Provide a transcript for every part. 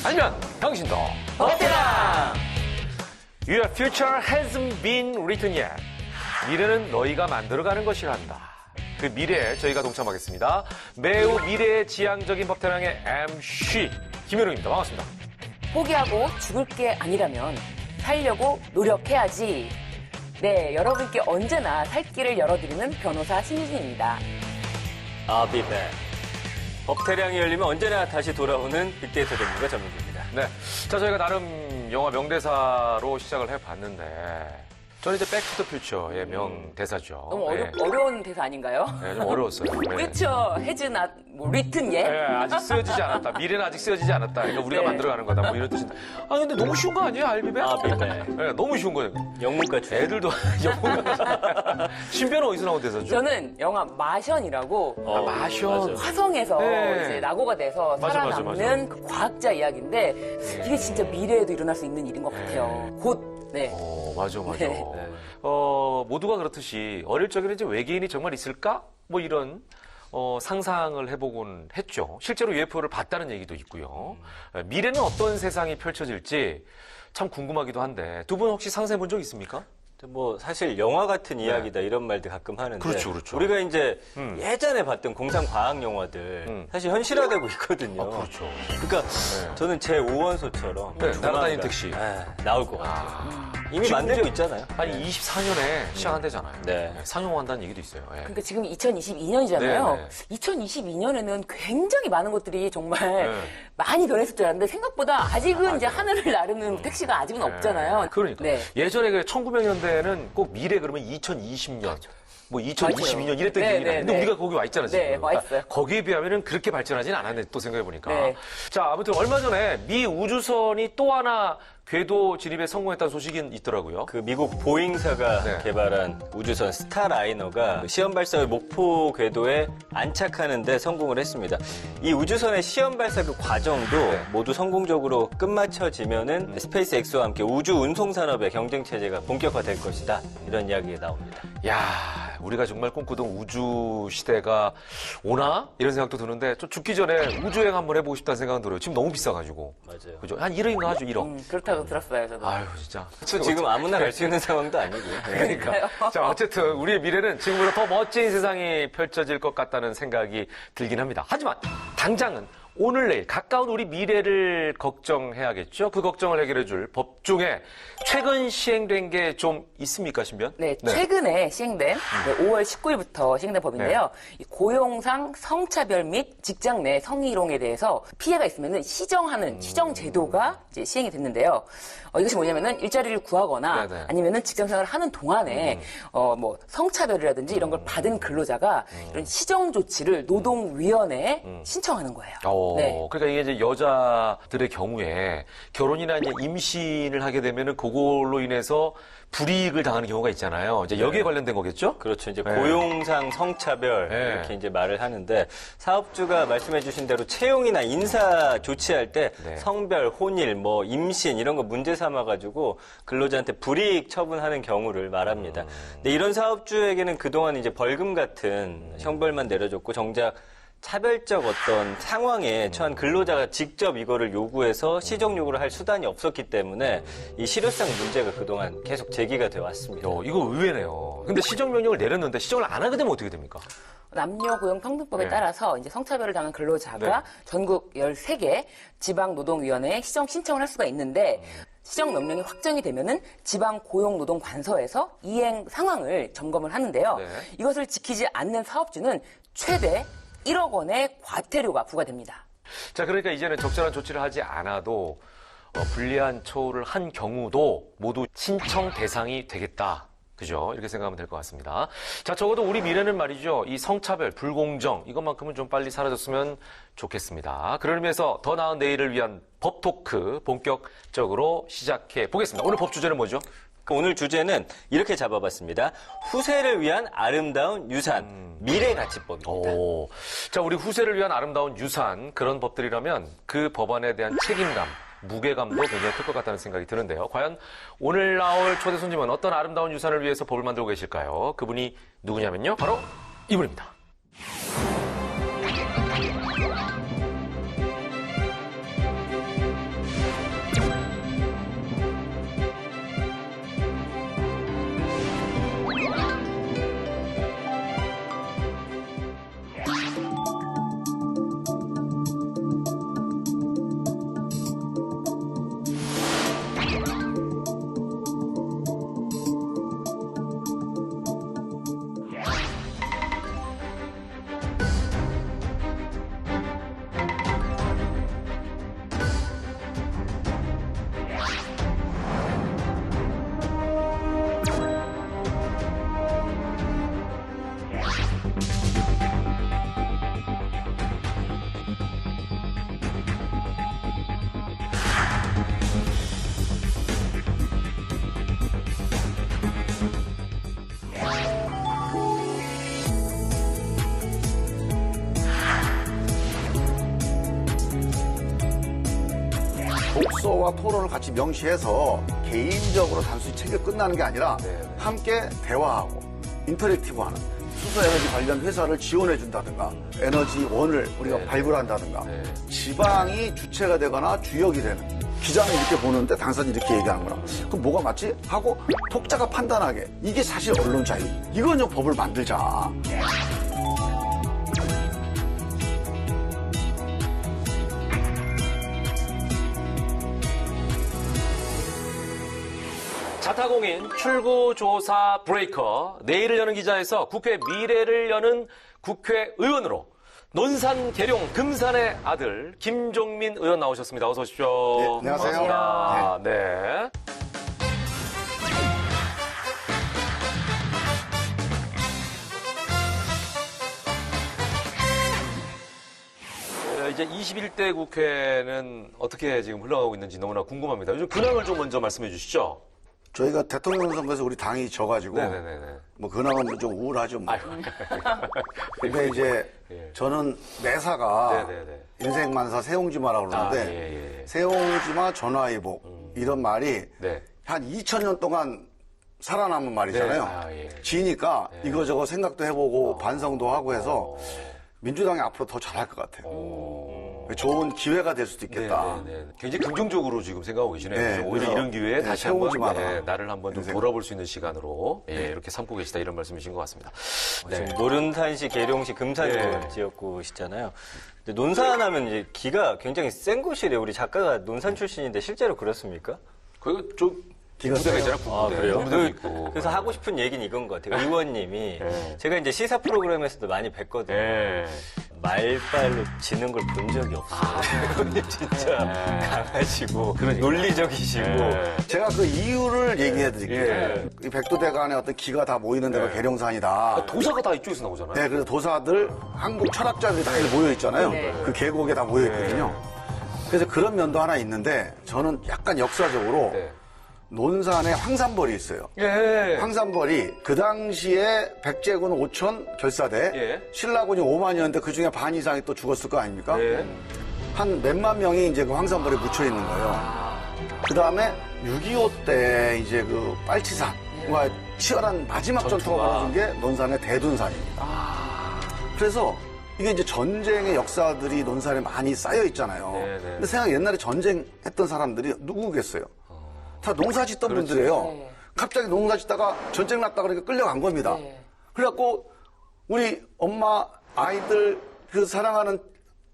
아니면 당신도 버텨라! Your future hasn't been written yet. 미래는 너희가 만들어가는 것이란다. 그 미래에 저희가 동참하겠습니다. 매우 미래의 지향적인 법태량의 MC 김현웅입니다. 반갑습니다. 포기하고 죽을 게 아니라면 살려고 노력해야지. 네, 여러분께 언제나 살 길을 열어드리는 변호사 신유진입니다. I'll be back. 법태량이 열리면 언제나 다시 돌아오는 빅데이터 전문가 전민기입니다. 네. 자, 저희가 나름 영화 명대사로 시작을 해봤는데, 저는 이제 백투더퓨처의 명대사죠. 너무 네. 어려운 대사 아닌가요? 네, 좀 어려웠어요. 네. 그렇죠. 해즈나 리튼 예? 네, 아직 쓰여지지 않았다. 미래는 아직 쓰여지지 않았다. 그러니까 우리가 네. 만들어가는 거다. 뭐 이런 뜻인데. 아, 근데 너무 쉬운 거 아니에요, 알비베? I'll be back. 네, 너무 쉬운 거예요. 영문과 출신. 애들도 영문가. 신변은 어디서 나온 대사죠? 저는 영화 마션이라고 마션. 맞아. 화성에서 네. 이제 낙오가 돼서 맞아, 살아남는 그 과학자 이야기인데 이게 진짜 미래에도 일어날 수 있는 일인 것 같아요. 곧, 네. 맞아. 네. 모두가 그렇듯이 어릴 적에는 이제 외계인이 정말 있을까? 뭐 이런 상상을 해보곤 했죠. 실제로 UFO를 봤다는 얘기도 있고요. 미래는 어떤 세상이 펼쳐질지 참 궁금하기도 한데 두 분 혹시 상상해 본 적 있습니까? 뭐 사실 영화 같은 이야기다 이런 말도 가끔 하는데 그렇죠, 그렇죠. 우리가 이제 예전에 봤던 공상 과학 영화들 사실 현실화되고 있거든요. 그렇죠. 그러니까 저는 제 5원소처럼 네, 날아다니는 택시. 나올 것 같아요. 이미 만들고 있잖아요. 아니 24년에 시작한대잖아요. 네. 상용한다는 얘기도 있어요. 예. 그러니까 지금 2022년이잖아요. 네, 2022년에는 굉장히 많은 것들이 정말 네. 많이 변했을 줄 알았는데 생각보다 아직은 이제 하늘을 나르는 택시가 아직은 없잖아요. 그러니까 네. 예전에 그 1900년대에는 꼭 미래 그러면 2020년. 뭐 2022년 맞아요. 이랬던 네, 기억이 네, 나는데 네. 우리가 거기 와 있잖아 지금. 네, 와 있어요. 거기에 비하면은 그렇게 발전하지는 않았네 또 생각해 보니까. 네. 자 아무튼 얼마 전에 미 우주선이 또 하나 궤도 진입에 성공했다는 소식이 있더라고요. 그 미국 보잉사가 네. 개발한 우주선 스타라이너가 시험 발사 후 목포 궤도에 안착하는 데 성공을 했습니다. 이 우주선의 시험 발사 그 과정도 모두 성공적으로 끝마쳐지면은 스페이스 X와 함께 우주 운송 산업의 경쟁 체제가 본격화될 것이다. 이런 이야기가 나옵니다. 야, 우리가 정말 꿈꾸던 우주 시대가 오나? 이런 생각도 드는데 좀 죽기 전에 우주여행 한번 해보고 싶다는 생각은 들어요. 지금 너무 비싸가지고. 맞아요. 그죠? 한 1억인가 하죠, 1억. 그렇다고 들었어요, 저도. 아유, 진짜. 지금 아무나 갈 수 있는 상황도 아니고요. 그러니까. 자, 어쨌든 우리의 미래는 지금보다 더 멋진 세상이 펼쳐질 것 같다는 생각이 들긴 합니다. 하지만 당장은 오늘 내일 가까운 우리 미래를 걱정해야겠죠. 그 걱정을 해결해줄 법 중에 최근 시행된 게 좀 있습니까, 신변? 네, 최근에 시행된 5월 19일부터 시행된 법인데요. 이 고용상 성차별 및 직장 내 성희롱에 대해서 피해가 있으면 시정하는 시정 제도가 이제 시행이 됐는데요. 이것이 뭐냐면은 일자리를 구하거나 네네. 아니면은 직장 생활을 하는 동안에 뭐 성차별이라든지 이런 걸 받은 근로자가 이런 시정 조치를 노동위원회에 신청하는 거예요. 네. 그러니까 이게 이제 여자들의 경우에 결혼이나 이제 임신을 하게 되면은 그걸로 인해서 불이익을 당하는 경우가 있잖아요. 이제 여기에 관련된 거겠죠? 그렇죠. 이제 네. 고용상 성차별 네. 이렇게 이제 말을 하는데 사업주가 말씀해주신 대로 채용이나 인사 조치할 때 네. 성별, 혼일, 뭐 임신 이런 거 문제 삼아가지고 근로자한테 불이익 처분하는 경우를 말합니다. 근데 이런 사업주에게는 그동안 이제 벌금 같은 형벌만 내려줬고 정작 차별적 어떤 상황에 처한 근로자가 직접 이거를 요구해서 시정 요구를 할 수단이 없었기 때문에 이 실효성 문제가 그동안 계속 제기가 되어 왔습니다. 이거 의외네요. 근데 시정명령을 내렸는데 시정을 안 하게 되면 어떻게 됩니까? 남녀고용평등법에 네. 따라서 이제 성차별을 당한 근로자가 네. 전국 13개 지방노동위원회에 시정 신청을 할 수가 있는데 시정 명령이 확정이 되면은 지방고용노동관서에서 이행 상황을 점검을 하는데요. 네. 이것을 지키지 않는 사업주는 최대 1억 원의 과태료가 부과됩니다. 자, 그러니까 이제는 적절한 조치를 하지 않아도 불리한 처우를 한 경우도 모두 신청 대상이 되겠다. 그죠? 이렇게 생각하면 될 것 같습니다. 자, 적어도 우리 미래는 말이죠. 이 성차별, 불공정, 이것만큼은 좀 빨리 사라졌으면 좋겠습니다. 그런 의미에서 더 나은 내일을 위한 법 토크 본격적으로 시작해 보겠습니다. 오늘 법 주제는 뭐죠? 오늘 주제는 이렇게 잡아봤습니다. 후세를 위한 아름다운 유산, 미래가치법입니다. 자, 우리 후세를 위한 아름다운 유산, 그런 법들이라면 그 법안에 대한 책임감, 무게감도 굉장히 클 것 같다는 생각이 드는데요. 과연 오늘 나올 초대 손님은 어떤 아름다운 유산을 위해서 법을 만들고 계실까요? 그분이 누구냐면요. 바로 이분입니다. 독서와 토론을 같이 명시해서 개인적으로 단순히 책을 끝나는 게 아니라 함께 대화하고 인터랙티브하는 수소에너지 관련 회사를 지원해준다든가 에너지원을 우리가 발굴한다든가 지방이 주체가 되거나 주역이 되는 기자는 이렇게 보는데 당사자는 이렇게 얘기하는 거라. 그럼 뭐가 맞지? 하고 독자가 판단하게. 이게 사실 언론 자유. 이건 좀 법을 만들자. 자타공인 출구조사 브레이커. 내일을 여는 기자에서 국회 미래를 여는 국회의원으로 논산 계룡 금산의 아들 김종민 의원 나오셨습니다. 어서 오십시오. 네, 안녕하세요. 반갑습니다. 네. 이제 21대 국회는 어떻게 지금 흘러가고 있는지 너무나 궁금합니다. 요즘 근황을 좀 먼저 말씀해 주시죠. 저희가 대통령 선거에서 우리 당이 져가지고 네네네. 뭐 근황은 좀 우울하죠. 뭐. 근데 이제 저는 매사가 네네네. 인생만사 세옹지마라고 그러는데 예. 세옹지마 전화위복 이런 말이 네. 한 2000년 동안 살아남은 말이잖아요. 네. 지니까 이거저거 생각도 해보고 반성도 하고 해서 민주당이 앞으로 더 잘할 것 같아요. 좋은 기회가 될 수도 있겠다. 네. 굉장히 긍정적으로 지금 생각하고 계시네요. 네, 그래서 오히려 그래서, 이런 기회에 다시 한번 세우지 마라. 나를 한번 좀 돌아볼 수 있는 시간으로 이렇게 삼고 계시다 이런 말씀이신 것 같습니다. 네. 지금 노른산시, 계룡시, 금산 네. 지역구시잖아요. 근데 논산하면 이제 기가 굉장히 센 곳이래요. 우리 작가가 논산 출신인데 실제로 그렇습니까? 거기 좀 기가 군대가 세요. 있잖아요. 아, 그래요? 군대도 있고. 그래서 하고 싶은 얘기는 이건 것 같아요. 의원님이 제가 이제 시사 프로그램에서도 많이 뵀거든요. 네. 말빨로 지는 걸 본 적이 없어요. 의원님 진짜 강하시고 논리적이시고 제가 그 이유를 얘기해 드릴게요. 예. 이 백두대간에 어떤 기가 다 모이는 데가 계룡산이다. 도사가 다 이쪽에서 나오잖아요. 네, 그래서 도사들, 한국 철학자들이 다 모여 있잖아요. 그 계곡에 다 모여 있거든요. 그래서 그런 면도 하나 있는데 저는 약간 역사적으로 네. 논산에 황산벌이 있어요. 예. 황산벌이 그 당시에 백제군 5천 결사대 예. 신라군이 5만이었는데 그중에 반 이상이 또 죽었을 거 아닙니까? 예. 한 몇만 명이 이제 그 황산벌에 묻혀 있는 거예요. 그 다음에 6.25 때 이제 그 빨치산과 치열한 마지막 전투가 벌어진 게 논산의 대둔산입니다. 그래서 이게 이제 전쟁의 역사들이 논산에 많이 쌓여 있잖아요. 네네. 근데 생각 옛날에 전쟁했던 사람들이 누구겠어요? 다 농사 짓던 분들이에요. 갑자기 농사 짓다가 전쟁 났다 그러니까 끌려간 겁니다. 그래갖고 우리 엄마, 아이들 그 사랑하는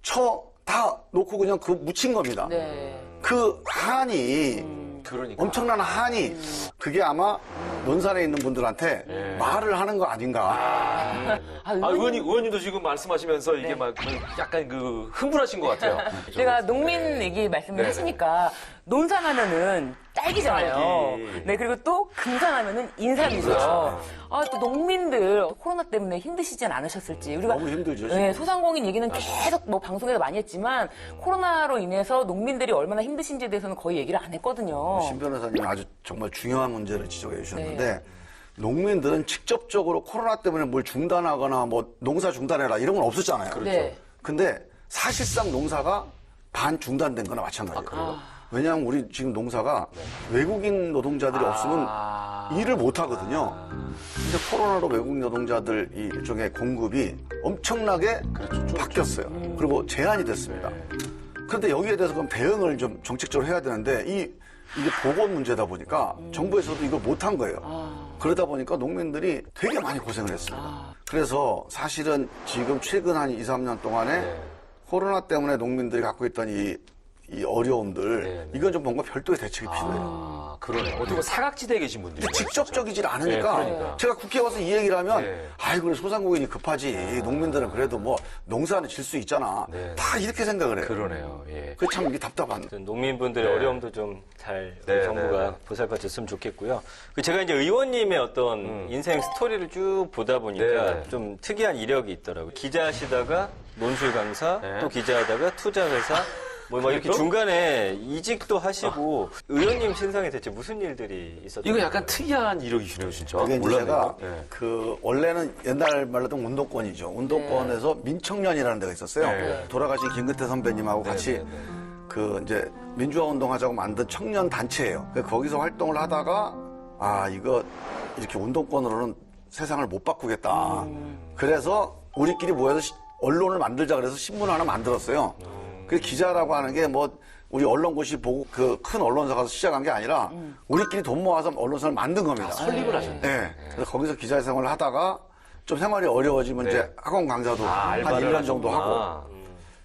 처 다 놓고 그냥 그 묻힌 겁니다. 그 한이 그러니까. 엄청난 한이 그게 아마 논산에 있는 분들한테 말을 하는 거 아닌가. 의원님도 지금 말씀하시면서 이게 막 약간 그 흥분하신 것 같아요. 제가 농민 얘기 말씀을 네네. 하시니까 논산하면은 딸기잖아요. 딸기. 네, 그리고 또 금산하면은 인삼이죠. 그렇죠. 아, 또 농민들 코로나 때문에 힘드시진 않으셨을지. 우리가 너무 힘들죠, 네, 지금. 소상공인 얘기는 계속 뭐 방송에서 많이 했지만 코로나로 인해서 농민들이 얼마나 힘드신지에 대해서는 거의 얘기를 안 했거든요. 신 변호사님이 아주 정말 중요한 문제를 지적해 주셨는데 농민들은 직접적으로 코로나 때문에 뭘 중단하거나 뭐 농사 중단해라 이런 건 없었잖아요. 네. 근데 사실상 농사가 반 중단된 거나 마찬가지예요. 왜냐하면 우리 지금 농사가 외국인 노동자들이 없으면 일을 못 하거든요. 근데 코로나로 외국인 노동자들 이 일종의 공급이 엄청나게 바뀌었어요. 그리고 제한이 됐습니다. 그런데 여기에 대해서 그럼 대응을 좀 정책적으로 해야 되는데 이게 보건 문제다 보니까 정부에서도 이걸 못한 거예요. 그러다 보니까 농민들이 되게 많이 고생을 했습니다. 그래서 사실은 지금 최근 한 2, 3년 동안에 코로나 때문에 농민들이 갖고 있던 이 어려움들 이건 좀 뭔가 별도의 대책이 필요해요. 그러네. 어떻게 보면 사각지대에 계신 분들이. 근데 직접적이질 않으니까 네, 그러니까. 제가 국회에 와서 이 얘기를 하면 네. 아이고 그래 소상공인이 급하지 농민들은 그래도 뭐 농사는 질 수 있잖아. 네. 다 이렇게 생각을 해요. 그러네요. 예. 그게 참 이게 답답한. 농민분들의 네. 어려움도 좀 잘 네, 정부가 네. 보살펴줬으면 좋겠고요. 제가 이제 의원님의 어떤 인생 스토리를 쭉 보다 보니까 네. 좀 특이한 이력이 있더라고요. 기자하시다가 논술 강사, 네. 또 기자하다가 투자회사, 뭐 막 이렇게 중간에 이직도 하시고 의원님 신상에 대체 무슨 일들이 있었던 이거 약간 특이한 이력이시네요, 진짜. 그게 이제 제가 몰랐네요. 네. 그 원래는 옛날 말로 하던 운동권이죠. 운동권에서 민청년이라는 데가 있었어요. 네. 돌아가신 김근태 선배님하고 같이 네. 그 이제 민주화 운동하자고 만든 청년 단체예요. 거기서 활동을 하다가 이거 이렇게 운동권으로는 세상을 못 바꾸겠다. 그래서 우리끼리 모여서 언론을 만들자 그래서 신문 하나 만들었어요. 그 기자라고 하는 게 뭐 우리 언론고시 보고 그 큰 언론사 가서 시작한 게 아니라 우리끼리 돈 모아서 언론사를 만든 겁니다. 설립을 하셨네. 네. 그래서 거기서 기자 생활을 하다가 좀 생활이 어려워지면 이제 학원 강사도 한 알바를 1년 정도 하셨구나. 하고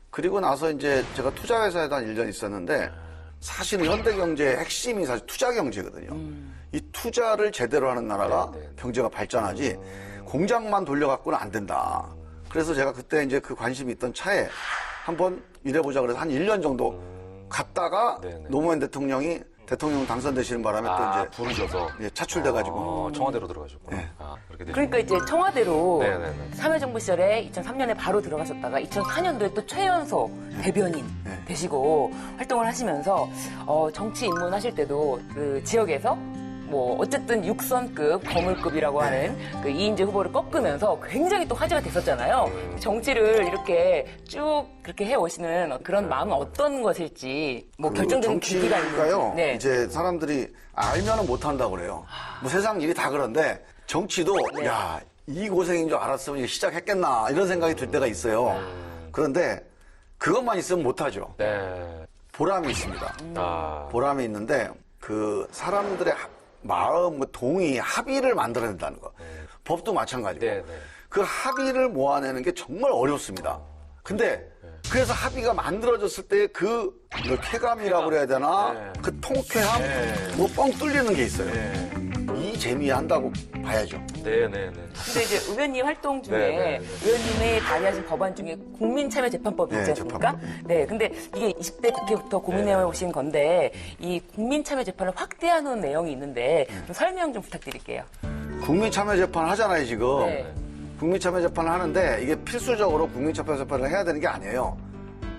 그리고 나서 이제 제가 투자회사에도 한 1년 있었는데 사실은 현대경제의 핵심이 사실 투자경제거든요. 이 투자를 제대로 하는 나라가 경제가 발전하지 공장만 돌려갖고는 안 된다. 그래서 제가 그때 이제 그 관심이 있던 차에 한번 일해보자 그래서 한 1년 정도 갔다가 노무현 대통령이 대통령 당선되시는 바람에 또 이제 부르셔서 차출돼가지고 청와대로 들어가셨구나. 네. 그렇게 되셨군요. 그러니까 이제 청와대로 네네네. 참여정부 시절에 2003년에 바로 들어가셨다가 2004년도에 또 최연소 대변인 되시고 활동을 하시면서 정치 입문하실 때도 그 지역에서 뭐 어쨌든 육선급 거물급이라고 하는 그 이인재 후보를 꺾으면서 굉장히 또 화제가 됐었잖아요. 정치를 이렇게 쭉 그렇게 해오시는 그런 마음은 어떤 것일지 뭐 결정적인 계기가 정치가요. 있는지. 네. 이제 사람들이 알면은 못한다고 그래요. 뭐 세상 일이 다 그런데 정치도 야, 이 고생인 줄 알았으면 이거 시작했겠나 이런 생각이 들 때가 있어요. 그런데 그것만 있으면 못하죠. 네. 보람이 있습니다. 보람이 있는데 그 사람들의 마음, 동의, 합의를 만들어낸다는 거. 법도 마찬가지고. 네, 네. 그 합의를 모아내는 게 정말 어렵습니다. 근데 그래서 합의가 만들어졌을 때 그 쾌감이라고 그래야 되나? 그 통쾌함? 뭐 뻥 뚫리는 게 있어요. 이 재미에 한다고 봐야죠. 네네네. 근데 이제 의원님 활동 중에 네. 의원님이 발의하신 법안 중에 국민참여재판법이 있지 네, 않습니까? 재판법. 네, 근데 이게 20대 국회부터 고민해 오신 건데 이 국민참여재판을 확대하는 내용이 있는데 좀 설명 좀 부탁드릴게요. 국민참여재판 하잖아요, 지금. 네. 국민참여재판을 하는데 이게 필수적으로 국민참여재판을 해야 되는 게 아니에요.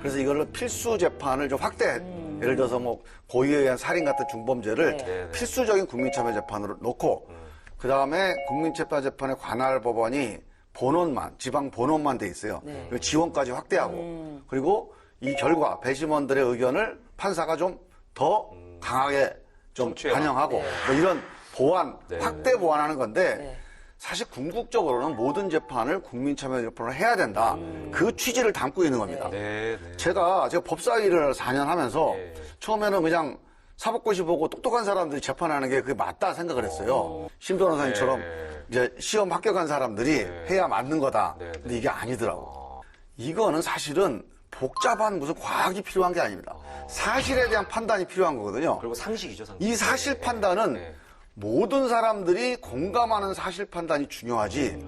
그래서 이거를 필수재판을 좀 확대, 예를 들어서 뭐 고의에 의한 살인 같은 중범죄를 네. 필수적인 국민참여재판으로 놓고 그 다음에 국민참여재판의 관할 법원이 본원만, 지방 본원만 돼 있어요. 네. 그리고 지원까지 확대하고 그리고 이 결과, 배심원들의 의견을 판사가 좀 더 강하게 좀 청취해라. 반영하고 뭐 이런 보완, 네. 확대 보완하는 건데 네. 사실 궁극적으로는 모든 재판을 국민참여재판으로 해야 된다. 그 취지를 담고 있는 겁니다. 네. 제가 법사 일을 4년 하면서 네. 처음에는 그냥 사법고시 보고 똑똑한 사람들이 재판하는 게 그게 맞다 생각을 했어요. 심 변호사님처럼 네. 이제 시험 합격한 사람들이 해야 맞는 거다. 네, 네. 근데 이게 아니더라고. 이거는 사실은 복잡한 무슨 과학이 필요한 게 아닙니다. 사실에 대한 판단이 필요한 거거든요. 그리고 상식이죠, 상식. 이 사실 판단은 네. 모든 사람들이 공감하는 사실 판단이 중요하지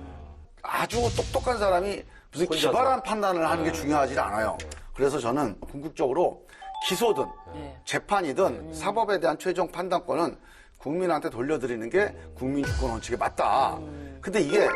아주 똑똑한 사람이 무슨 혼자서. 기발한 판단을 하는 게 중요하지 않아요. 그래서 저는 궁극적으로 기소든 재판이든 사법에 대한 최종 판단권은 국민한테 돌려드리는 게 국민주권 원칙에 맞다. 근데 이게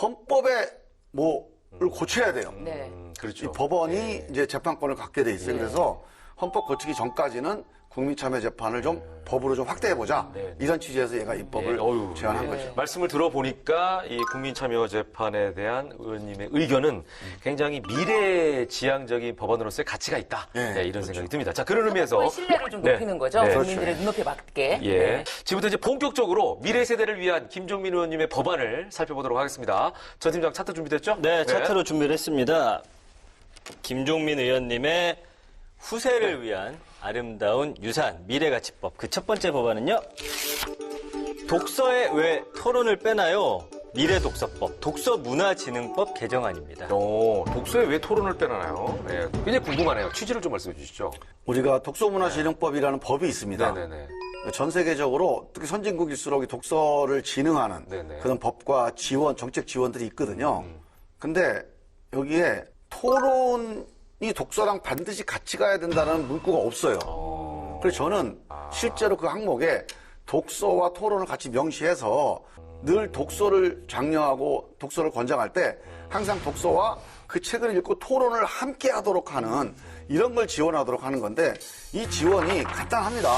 헌법에 뭐를 고쳐야 돼요. 네. 그렇죠. 이 법원이 이제 재판권을 갖게 돼 있어요. 그래서 헌법 고치기 전까지는 국민참여재판을 좀 법으로 좀 확대해보자. 이런 취지에서 얘가 입법을 제안한 거죠. 말씀을 들어보니까 이 국민참여재판에 대한 의원님의 의견은 굉장히 미래지향적인 법안으로서의 가치가 있다. 네, 네, 이런 생각이 듭니다. 자, 그런 의미에서 사법부의 신뢰를 좀 네. 높이는 거죠. 네. 국민들의 눈높이에 맞게. 예. 네. 지금부터 이제 본격적으로 미래 세대를 위한 김종민 의원님의 법안을 살펴보도록 하겠습니다. 전 팀장 차트 준비됐죠? 네, 차트로 준비를 했습니다. 김종민 의원님의 후세를 위한 아름다운 유산 미래가치법. 그 첫 번째 법안은요. 독서에 왜 토론을 빼나요? 미래독서법, 독서문화진흥법 개정안입니다. 독서에 왜 토론을 빼나요? 네, 굉장히 궁금하네요. 취지를 좀 말씀해 주시죠. 우리가 독서문화진흥법이라는 법이 있습니다. 네네네. 전 세계적으로 특히 선진국일수록 이 독서를 진흥하는 네네. 그런 법과 지원, 정책 지원들이 있거든요. 근데 여기에 토론이 독서랑 반드시 같이 가야 된다는 문구가 없어요. 그래서 저는 실제로 그 항목에 독서와 토론을 같이 명시해서 늘 독서를 장려하고 독서를 권장할 때 항상 독서와 그 책을 읽고 토론을 함께 하도록 하는 이런 걸 지원하도록 하는 건데 이 지원이 간단합니다.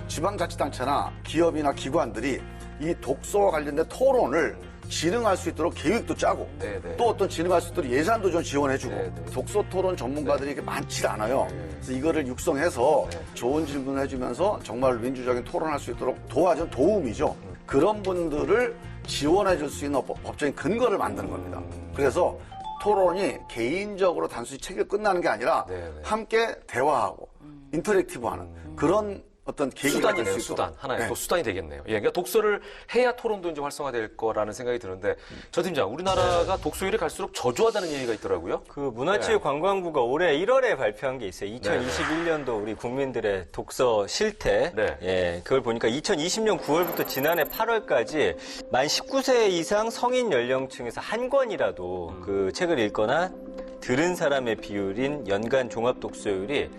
지방자치단체나 기업이나 기관들이 이 독서와 관련된 토론을 진흥할 수 있도록 계획도 짜고 네네. 또 어떤 진흥할 수 있도록 예산도 좀 지원해주고 네네. 독서 토론 전문가들이 이렇게 많지 않아요. 그래서 이거를 육성해서 좋은 질문을 해주면서 정말 민주적인 토론할 수 있도록 도와준 도움이죠. 그런 분들을 지원해 줄 수 있는 법적인 근거를 만드는 겁니다. 그래서 토론이 개인적으로 단순히 책을 끝나는 게 아니라 네네. 함께 대화하고 인터랙티브하는 그런 어떤 계기가 될 수단이네요, 수 수단. 있도록. 하나의 네. 또 수단이 되겠네요. 예, 그러니까 독서를 해야 토론도 이제 활성화될 거라는 생각이 드는데, 저 팀장, 우리나라가 독서율이 갈수록 저조하다는 얘기가 있더라고요. 그 문화체육관광부가 올해 1월에 발표한 게 있어요. 2021년도 우리 국민들의 독서 실태. 네. 예, 그걸 보니까 2020년 9월부터 지난해 8월까지 만 19세 이상 성인 연령층에서 한 권이라도 그 책을 읽거나 들은 사람의 비율인 연간 종합 독서율이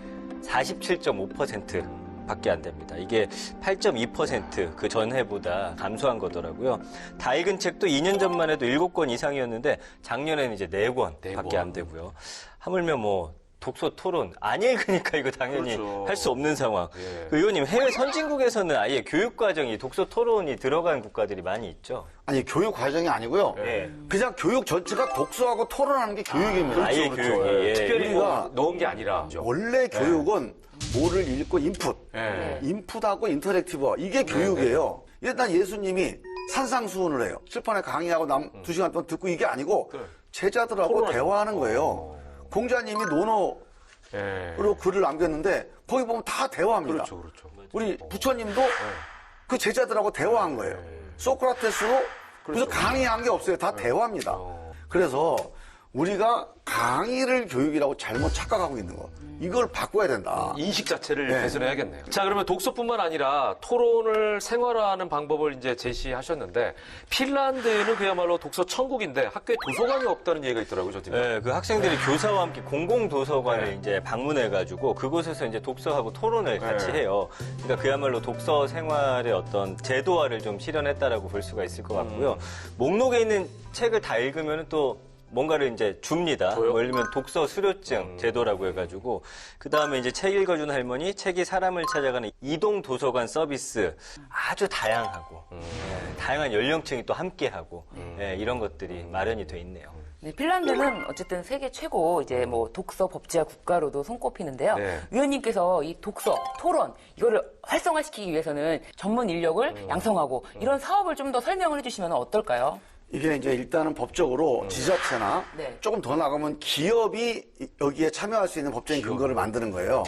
47.5% 밖에 안 됩니다. 이게 8.2% 그 전해보다 감소한 거더라고요. 다 읽은 책도 2년 전만 해도 7권 이상이었는데 작년에는 이제 4권 네 밖에 권. 안 되고요. 하물며 뭐 독서 토론 안 읽으니까 이거 당연히 그렇죠. 할 수 없는 상황. 예. 그 의원님 해외 선진국에서는 아예 교육 과정이 독서 토론이 들어간 국가들이 많이 있죠. 아니 교육 과정이 아니고요. 예. 그냥 교육 전체가 독서하고 토론하는 게 교육입니다. 아예 교육이. 예. 특별히 뭐 우리가 넣은 게 아니라. 원래 교육은 뭐를 읽고 인풋, 예. 인풋하고 인터랙티브 이게 교육이에요. 일단 예수님이 산상수훈을 해요. 칠판에 강의하고 2시간 동안 듣고 이게 아니고 제자들하고 토론하죠. 대화하는 거예요. 공자님이 논어로 예. 글을 남겼는데 거기 보면 다 대화합니다. 그렇죠, 그렇죠. 우리 부처님도 그 제자들하고 대화한 거예요. 소크라테스로 무슨 강의한 게 없어요. 다 대화입니다. 그래서 우리가 강의를 교육이라고 잘못 착각하고 있는 거. 이걸 바꿔야 된다. 인식 자체를 네. 개선해야겠네요. 자, 그러면 독서뿐만 아니라 토론을 생활화하는 방법을 이제 제시하셨는데, 핀란드는 그야말로 독서 천국인데 학교에 도서관이 없다는 얘기가 있더라고요, 저 팀장. 그 학생들이 교사와 함께 공공도서관을 이제 방문해가지고 그곳에서 이제 독서하고 토론을 같이 해요. 그러니까 그야말로 독서 생활의 어떤 제도화를 좀 실현했다라고 볼 수가 있을 것 같고요. 목록에 있는 책을 다 읽으면 또 뭔가를 이제 줍니다. 줘요? 뭐 예를 들면 독서 수료증 제도라고 해가지고 그 다음에 이제 책 읽어주는 할머니, 책이 사람을 찾아가는 이동 도서관 서비스 아주 다양하고 다양한 연령층이 또 함께하고 이런 것들이 마련이 돼 있네요. 네, 핀란드는 어쨌든 세계 최고 이제 뭐 독서 법제화 국가로도 손꼽히는데요. 네. 위원님께서 이 독서, 토론 이거를 활성화시키기 위해서는 전문 인력을 양성하고 이런 사업을 좀 더 설명을 해주시면 어떨까요? 이게 이제 일단은 법적으로 지자체나 네. 조금 더 나가면 기업이 여기에 참여할 수 있는 법적인 근거를 만드는 거예요.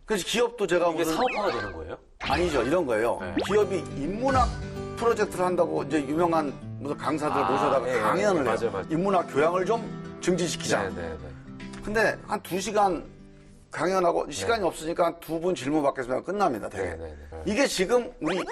그래서 기업도 제가 이게 무슨 사업화가 되는 거예요? 아니죠. 이런 거예요. 기업이 인문학 프로젝트를 한다고 이제 유명한 무슨 강사들 모셔다가 예, 강연을 해요. 맞아요, 맞아요. 인문학 교양을 좀 증진시키자. 네, 네, 네. 근데 한 2시간 강연하고 시간이 없으니까 한 2분 질문 받겠습니다. 끝납니다. 되게. 네, 네, 네. 이게 지금 우리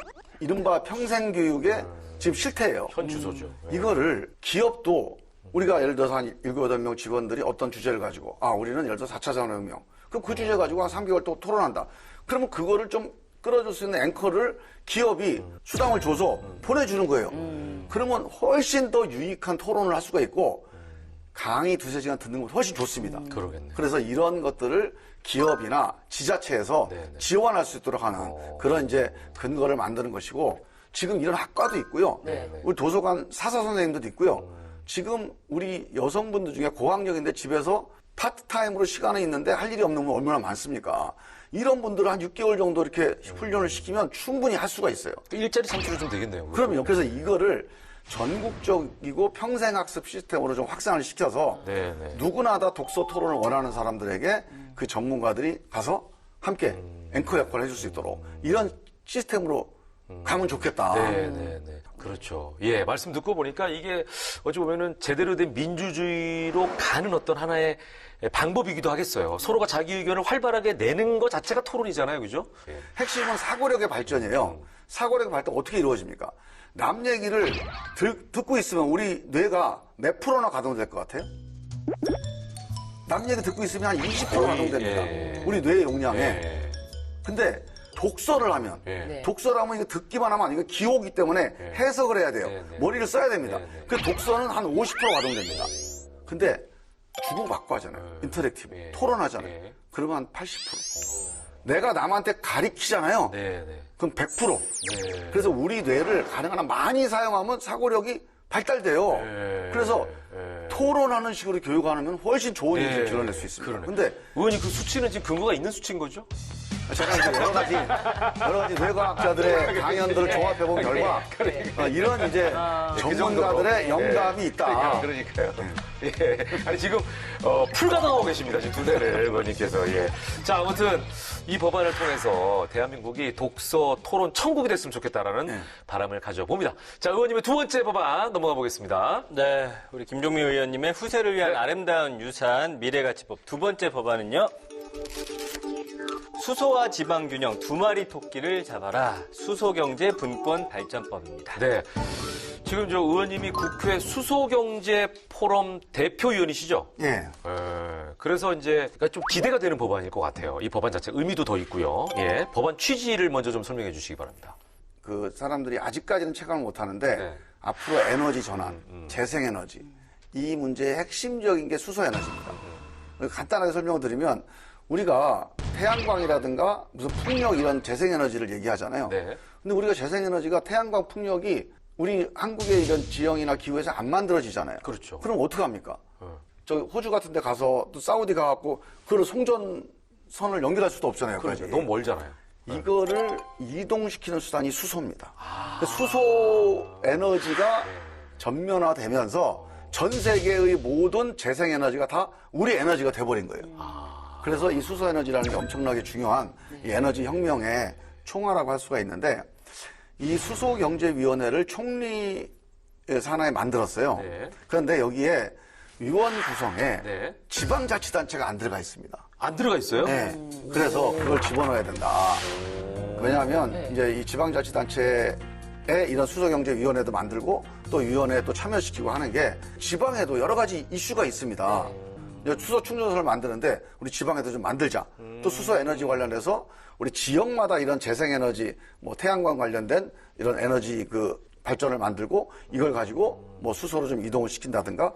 이른바 평생교육의 지금 실태예요. 현주소죠. 네. 이거를 기업도 우리가 예를 들어서 한 7, 8명 직원들이 어떤 주제를 가지고 우리는 예를 들어서 4차 산업혁명. 그럼 그 주제 가지고 한 3개월 또 토론한다. 그러면 그거를 좀 끌어줄 수 있는 앵커를 기업이 수당을 줘서 보내주는 거예요. 그러면 훨씬 더 유익한 토론을 할 수가 있고 강의 2-3시간 듣는 것보다 훨씬 좋습니다. 그러겠네요. 그래서 이런 것들을 기업이나 지자체에서 네네. 지원할 수 있도록 하는 그런 이제 근거를 만드는 것이고 지금 이런 학과도 있고요. 네네. 우리 도서관 사서 선생님들도 있고요. 지금 우리 여성분들 중에 고학력인데 집에서 파트타임으로 시간이 있는데 할 일이 없는 분 얼마나 많습니까? 이런 분들을 한 6개월 정도 이렇게 훈련을 시키면 충분히 할 수가 있어요. 일자리 창출이 좀 되겠네요. 그럼요. 그래서 이거를 전국적이고 평생학습 시스템으로 좀 확산을 시켜서 네, 네. 누구나 다 독서 토론을 원하는 사람들에게 그 전문가들이 가서 함께 앵커 역할을 해줄 수 있도록 이런 시스템으로 가면 좋겠다. 네, 네, 네. 그렇죠. 예, 말씀 듣고 보니까 이게 어찌 보면은 제대로 된 민주주의로 가는 어떤 하나의 방법이기도 하겠어요. 서로가 자기 의견을 활발하게 내는 것 자체가 토론이잖아요. 그죠? 예. 핵심은 사고력의 발전이에요. 사고력의 발전 어떻게 이루어집니까? 남 얘기를 듣고 있으면 우리 뇌가 몇 프로나 가동될 것 같아요? 남 얘기 듣고 있으면 한 20% 가동됩니다. 예. 우리 뇌의 용량에. 예. 근데 독서를 하면 예. 네. 독서를 하면 이거 듣기만 하면 이거 기호기 때문에 해석을 해야 돼요. 네, 네. 머리를 써야 됩니다. 네, 네. 그 독서는 한 50% 가동됩니다. 근데 주고받고 하잖아요. 인터랙티브. 예. 토론하잖아요. 예. 그러면 한 80%. 내가 남한테 가리키잖아요. 네, 네. 그럼 100%. 네. 그래서 우리 뇌를 가능한 한 많이 사용하면 사고력이 발달돼요. 네. 그래서 토론하는 식으로 교육하면 훨씬 좋은 얘기를 드러낼 수 있습니다. 근데 의원님 그 수치는 지금 근거가 있는 수치인 거죠? 제가 이제 여러 가지 뇌과학자들의 강연들을 종합해본 결과 이런 이제 전문가들의 영감이 있다. 그러니까요. 예. 아니 지금 풀가동하고 계십니다. 지금 두뇌를 의원님께서. 예. 자 아무튼 이 법안을 통해서 대한민국이 독서 토론 천국이 됐으면 좋겠다라는 바람을 가져봅니다. 자 의원님의 두 번째 법안 넘어가 보겠습니다. 네, 우리 김종민 의원님의 후세를 위한 아름다운 유산 미래가치법 두 번째 법안은요. 수소와 지방 균형 두 마리 토끼를 잡아라. 수소경제 분권 발전법입니다. 네. 지금 저 의원님이 국회 수소경제 포럼 대표위원이시죠? 예. 그래서 이제 그러니까 좀 기대가 되는 법안일 것 같아요. 이 법안 자체 의미도 더 있고요. 예. 법안 취지를 먼저 좀 설명해 주시기 바랍니다. 그 사람들이 아직까지는 체감을 못 하는데 앞으로 에너지 전환, 재생에너지 이 문제의 핵심적인 게 수소 에너지입니다. 간단하게 설명을 드리면 우리가 태양광이라든가 무슨 풍력 이런 재생에너지를 얘기하잖아요. 네. 근데 우리가 재생에너지가 태양광 풍력이 우리 한국의 이런 지형이나 기후에서 안 만들어지잖아요. 그렇죠. 그럼 어떡합니까? 저 호주 같은 데 가서 또 사우디 가갖고 그걸 송전선을 연결할 수도 없잖아요. 그렇죠. 까지. 너무 멀잖아요. 이거를 이동시키는 수단이 수소입니다. 수소 에너지가 전면화되면서 전 세계의 모든 재생에너지가 다 우리 에너지가 돼버린 거예요. 그래서 이 수소 에너지라는 게 엄청나게 중요한 이 에너지 혁명의 총화라고 할 수가 있는데 이 수소경제위원회를 총리 산하에 만들었어요. 네. 그런데 여기에 위원 구성에 네. 지방자치단체가 안 들어가 있습니다. 안 들어가 있어요? 네. 그래서 그걸 집어넣어야 된다. 왜냐하면 이제 이 지방자치단체에 이런 수소경제위원회도 만들고 또 위원회에 또 참여시키고 하는 게 지방에도 여러 가지 이슈가 있습니다. 수소 충전소를 만드는데 우리 지방에도 좀 만들자. 또 수소 에너지 관련해서 우리 지역마다 이런 재생에너지, 뭐 태양광 관련된 이런 에너지 그 발전을 만들고 이걸 가지고 뭐 수소로 좀 이동을 시킨다든가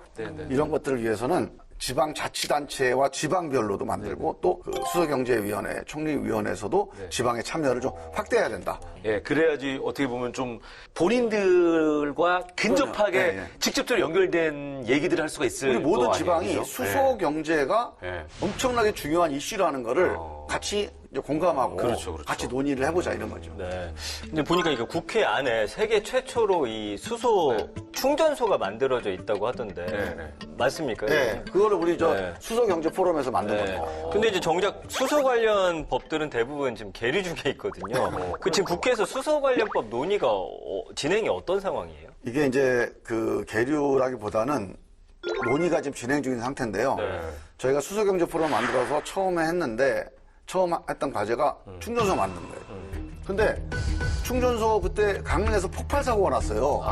이런 것들을 위해서는 지방자치단체와 지방별로도 만들고 또 그 수소경제위원회, 총리위원회에서도 지방의 참여를 좀 확대해야 된다. 예, 그래야지 어떻게 보면 좀 본인들과 근접하게 예, 예. 직접적으로 연결된 얘기들을 할 수가 있을 우리 모든 거 지방이 아니에요? 수소 경제가 예. 엄청나게 중요한 이슈라는 거를 같이 이제 공감하고 그렇죠, 그렇죠. 같이 논의를 해보자 이런 거죠. 네. 근데 보니까 이거 국회 안에 세계 최초로 이 수소 충전소가 만들어져 있다고 하던데. 네. 맞습니까? 네, 그거를 우리 저 네. 수소 경제 포럼에서 만든 네. 거죠. 근데 이제 정작 수소 관련 법들은 대부분 지금 계류 중에 있거든요. 그 지금 국회에서 수소 관련법 논의가 진행이 어떤 상황이에요? 이게 이제 그 계류라기보다는 논의가 지금 진행 중인 상태인데요. 저희가 수소 경제 포럼 만들어서 처음에 했는데 처음 했던 과제가 충전소 만든 거예요. 근데 충전소 그때 강릉에서 폭발 사고가 났어요.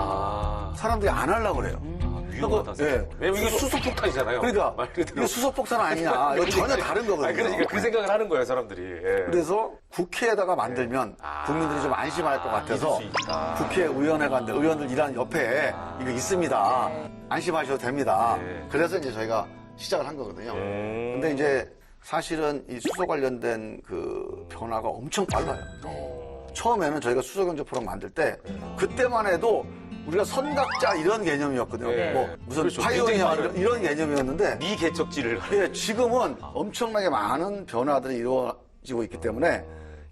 사람들이 안 하려고 그래요. 위험하다. 네. 왜냐면 이게 수소폭탄이잖아요. 그러니까 말 그대로. 이게 수소폭탄 아니냐. 이거 전혀 다른 거거든요. 아니, 그러니까 그 생각을 하는 거예요, 사람들이. 예. 그래서 국회에다가 만들면 국민들이 좀 안심할 것 같아서 믿을 수 있다. 국회의원회가 의원들 일하는 옆에 이거 있습니다. 안심하셔도 됩니다. 그래서 이제 저희가 시작을 한 거거든요. 근데 이제 사실은 이 수소 관련된 그 변화가 엄청 빨라요. 처음에는 저희가 수소경제 포럼 만들 때 그때만 해도 우리가 선각자 이런 개념이었거든요. 네. 뭐 무슨 그렇죠. 파이오니어 굉장히 이런 개념이었는데 미개척지를. 예, 지금은 엄청나게 많은 변화들이 이루어지고 있기 때문에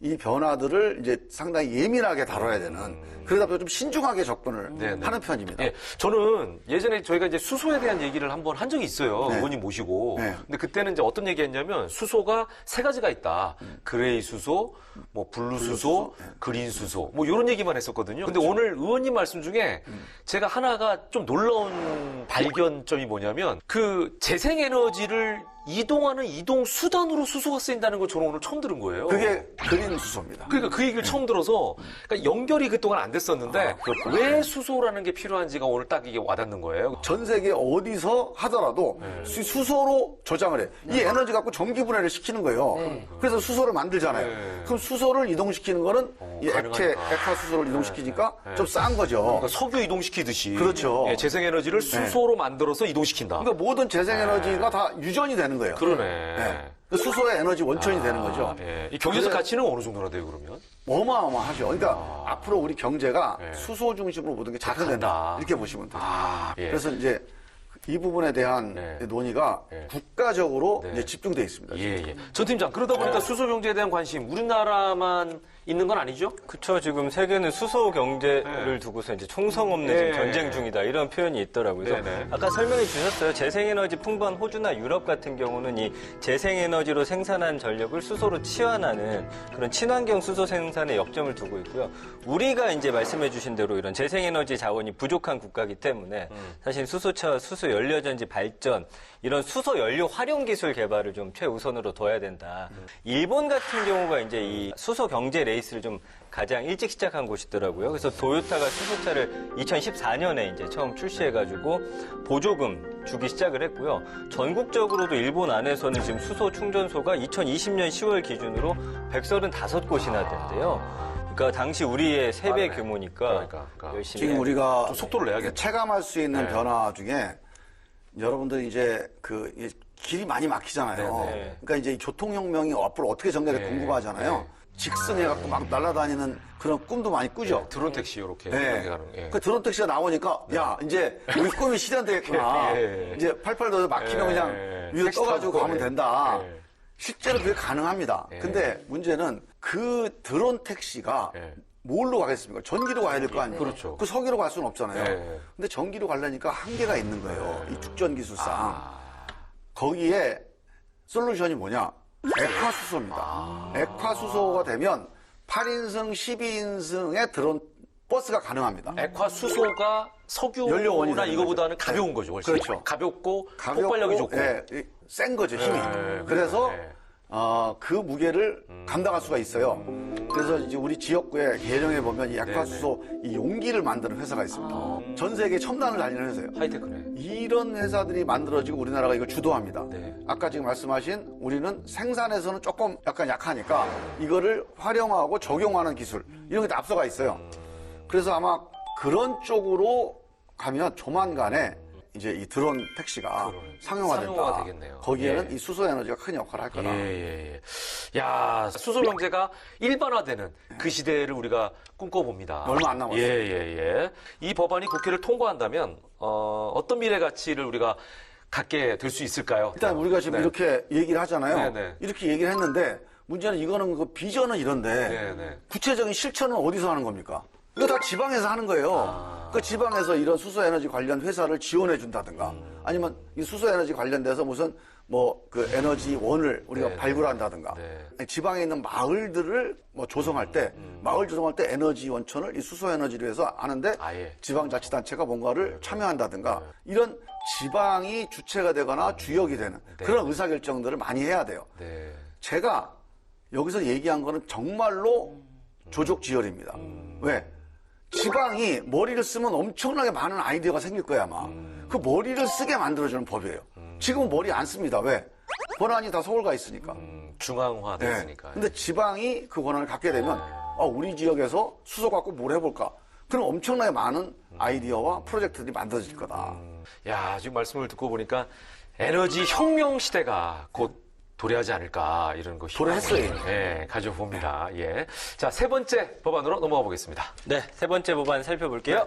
이 변화들을 이제 상당히 예민하게 다뤄야 되는 그러다 보니 좀 신중하게 접근을 하는 편입니다. 예, 저는 예전에 저희가 이제 수소에 대한 얘기를 한번 한 적이 있어요. 의원님 모시고. 네. 근데 그때는 이제 어떤 얘기 했냐면 수소가 세 가지가 있다. 그레이 수소, 뭐 블루 수소, 그린 수소. 뭐 이런 얘기만 했었거든요. 근데 오늘 의원님 말씀 중에 제가 하나가 좀 놀라운 발견점이 뭐냐면 그 재생에너지를 이동하는 이동 수단으로 수소가 쓰인다는 걸 저는 오늘 처음 들은 거예요. 그게 그린 수소입니다. 그러니까 그 얘기를 처음 들어서 그러니까 연결이 그동안 안 됐었는데 왜 수소라는 게 필요한지가 오늘 딱 이게 와닿는 거예요. 전 세계 어디서 하더라도 수소로 저장을 해. 이 에너지 갖고 전기 분해를 시키는 거예요. 그래서 수소를 만들잖아요. 그럼 수소를 이동시키는 거는 이 가능하니까. 액화 수소를 이동시키니까 좀 싼 거죠. 그러니까 석유 이동시키듯이 그렇죠. 예, 재생에너지를 수소로 만들어서 이동시킨다. 그러니까 모든 재생에너지가 다 유전이 되는 거예요. 그러네. 네. 그 수소의 에너지 원천이 되는 거죠. 예. 이 경제적 가치는 어느 정도나 돼요, 그러면? 어마어마하죠. 그러니까 앞으로 우리 경제가 예. 수소 중심으로 모든 게 작동된다. 간다. 이렇게 보시면 돼요. 예. 그래서 이제 이 부분에 대한 네. 논의가 네. 국가적으로 네. 이제 집중돼 있습니다. 예, 예. 전 팀장, 그러다 보니까 수소 경제에 대한 관심, 우리나라만 있는 건 아니죠? 그쵸. 지금 세계는 수소 경제를 두고서 이제 총성 없는 네. 지금 전쟁 중이다. 이런 표현이 있더라고요. 그래서 네, 네. 아까 설명해 주셨어요. 재생에너지 풍부한 호주나 유럽 같은 경우는 이 재생에너지로 생산한 전력을 수소로 치환하는 그런 친환경 수소 생산에 역점을 두고 있고요. 우리가 이제 말씀해 주신 대로 이런 재생에너지 자원이 부족한 국가이기 때문에 사실 수소차, 수소 연료전지 발전 이런 수소 연료 활용 기술 개발을 좀 최우선으로 둬야 된다. 일본 같은 경우가 이제 이 수소 경제 레이스를 좀 가장 일찍 시작한 곳이더라고요. 그래서 도요타가 수소차를 2014년에 이제 처음 출시해가지고 보조금 주기 시작을 했고요. 전국적으로도 일본 안에서는 지금 수소 충전소가 2020년 10월 기준으로 135곳이나 된대요. 그러니까 당시 우리의 3배 빠르네. 규모니까 그러니까. 열심히 지금 우리가 좀 속도를 내야겠다. 체감할 수 있는 네. 변화 중에 여러분들 이제 이 길이 많이 막히잖아요. 네, 네. 그러니까 이제 이 교통혁명이 앞으로 어떻게 전개될지 네. 궁금하잖아요. 네. 직승해갖고 막 날아다니는 그런 꿈도 많이 꾸죠. 드론 택시, 이렇게. 네. 가는, 예. 그 드론 택시가 나오니까 야 이제 우리 꿈이 실현되겠구나. 예. 이제 88도에서 막히면 예. 그냥 위로 택시 떠가지고 타고, 가면 예. 된다. 예. 실제로 그게 가능합니다. 예. 근데 문제는 그 드론 택시가 예. 뭘로 가겠습니까? 전기로 가야 될 거 아니에요? 그렇죠. 그 석유로 갈 수는 없잖아요. 예. 근데 전기로 가려니까 한계가 있는 거예요. 이 축전 기술상. 거기에 솔루션이 뭐냐? 액화수소입니다. 액화수소가 되면 8인승, 12인승의 드론 버스가 가능합니다. 액화 수소가 석유나 연료원이 되는 이거보다는 거죠. 가벼운 네. 거죠, 훨씬. 그렇죠. 가볍고 폭발력이 좋고. 예, 센 거죠, 힘이. 네, 그래서 네. 그 무게를 감당할 수가 있어요. 그래서 이제 우리 지역구에 계정에 보면 이 액화수소 이 용기를 만드는 회사가 있습니다. 전 세계 첨단을 달리는 회사예요. 하이테크네. 이런 회사들이 만들어지고 우리나라가 이걸 주도합니다. 네. 아까 지금 말씀하신 우리는 생산에서는 조금 약간 약하니까 이거를 활용하고 적용하는 기술 이런 게 다 앞서가 있어요. 그래서 아마 그런 쪽으로 가면 조만간에 이제 이 드론 택시가 상용화된다. 상용화가 되겠네요. 거기에는 예. 이 수소 에너지가 큰 역할을 할 거다. 예. 야, 수소 경제가 일반화되는 그 시대를 우리가 꿈꿔봅니다. 얼마 안 남았어요. 예. 이 법안이 국회를 통과한다면, 어떤 미래 가치를 우리가 갖게 될 수 있을까요? 일단 우리가 지금 네. 이렇게 얘기를 하잖아요. 네. 이렇게 얘기를 했는데 문제는 이거는 그 비전은 이런데 네. 구체적인 실천은 어디서 하는 겁니까? 이거 다 지방에서 하는 거예요. 그 지방에서 이런 수소 에너지 관련 회사를 지원해 준다든가 아니면 이 수소 에너지 관련돼서 무슨 그 에너지 원을 우리가 네. 발굴한다든가 네. 지방에 있는 마을들을 조성할 때 마을 조성할 때 에너지 원천을 이 수소 에너지로 해서 하는데 아예. 지방자치단체가 뭔가를 참여한다든가 이런 지방이 주체가 되거나 주역이 되는 그런 의사결정들을 많이 해야 돼요. 네. 제가 여기서 얘기한 거는 정말로 조족지혈입니다. 왜? 지방이 머리를 쓰면 엄청나게 많은 아이디어가 생길 거야, 아마. 그 머리를 쓰게 만들어주는 법이에요. 지금은 머리 안 씁니다. 왜? 권한이 다 서울 가 있으니까. 중앙화됐으니까. 근데 지방이 그 권한을 갖게 되면, 우리 지역에서 수소 갖고 뭘 해볼까? 그럼 엄청나게 많은 아이디어와 프로젝트들이 만들어질 거다. 야, 지금 말씀을 듣고 보니까 에너지 혁명 시대가 곧 도래하지 않을까 이런 거 도래했어요. 예, 가져봅니다. 예. 자, 세 번째 법안으로 넘어가 보겠습니다. 네, 세 번째 법안 살펴볼게요.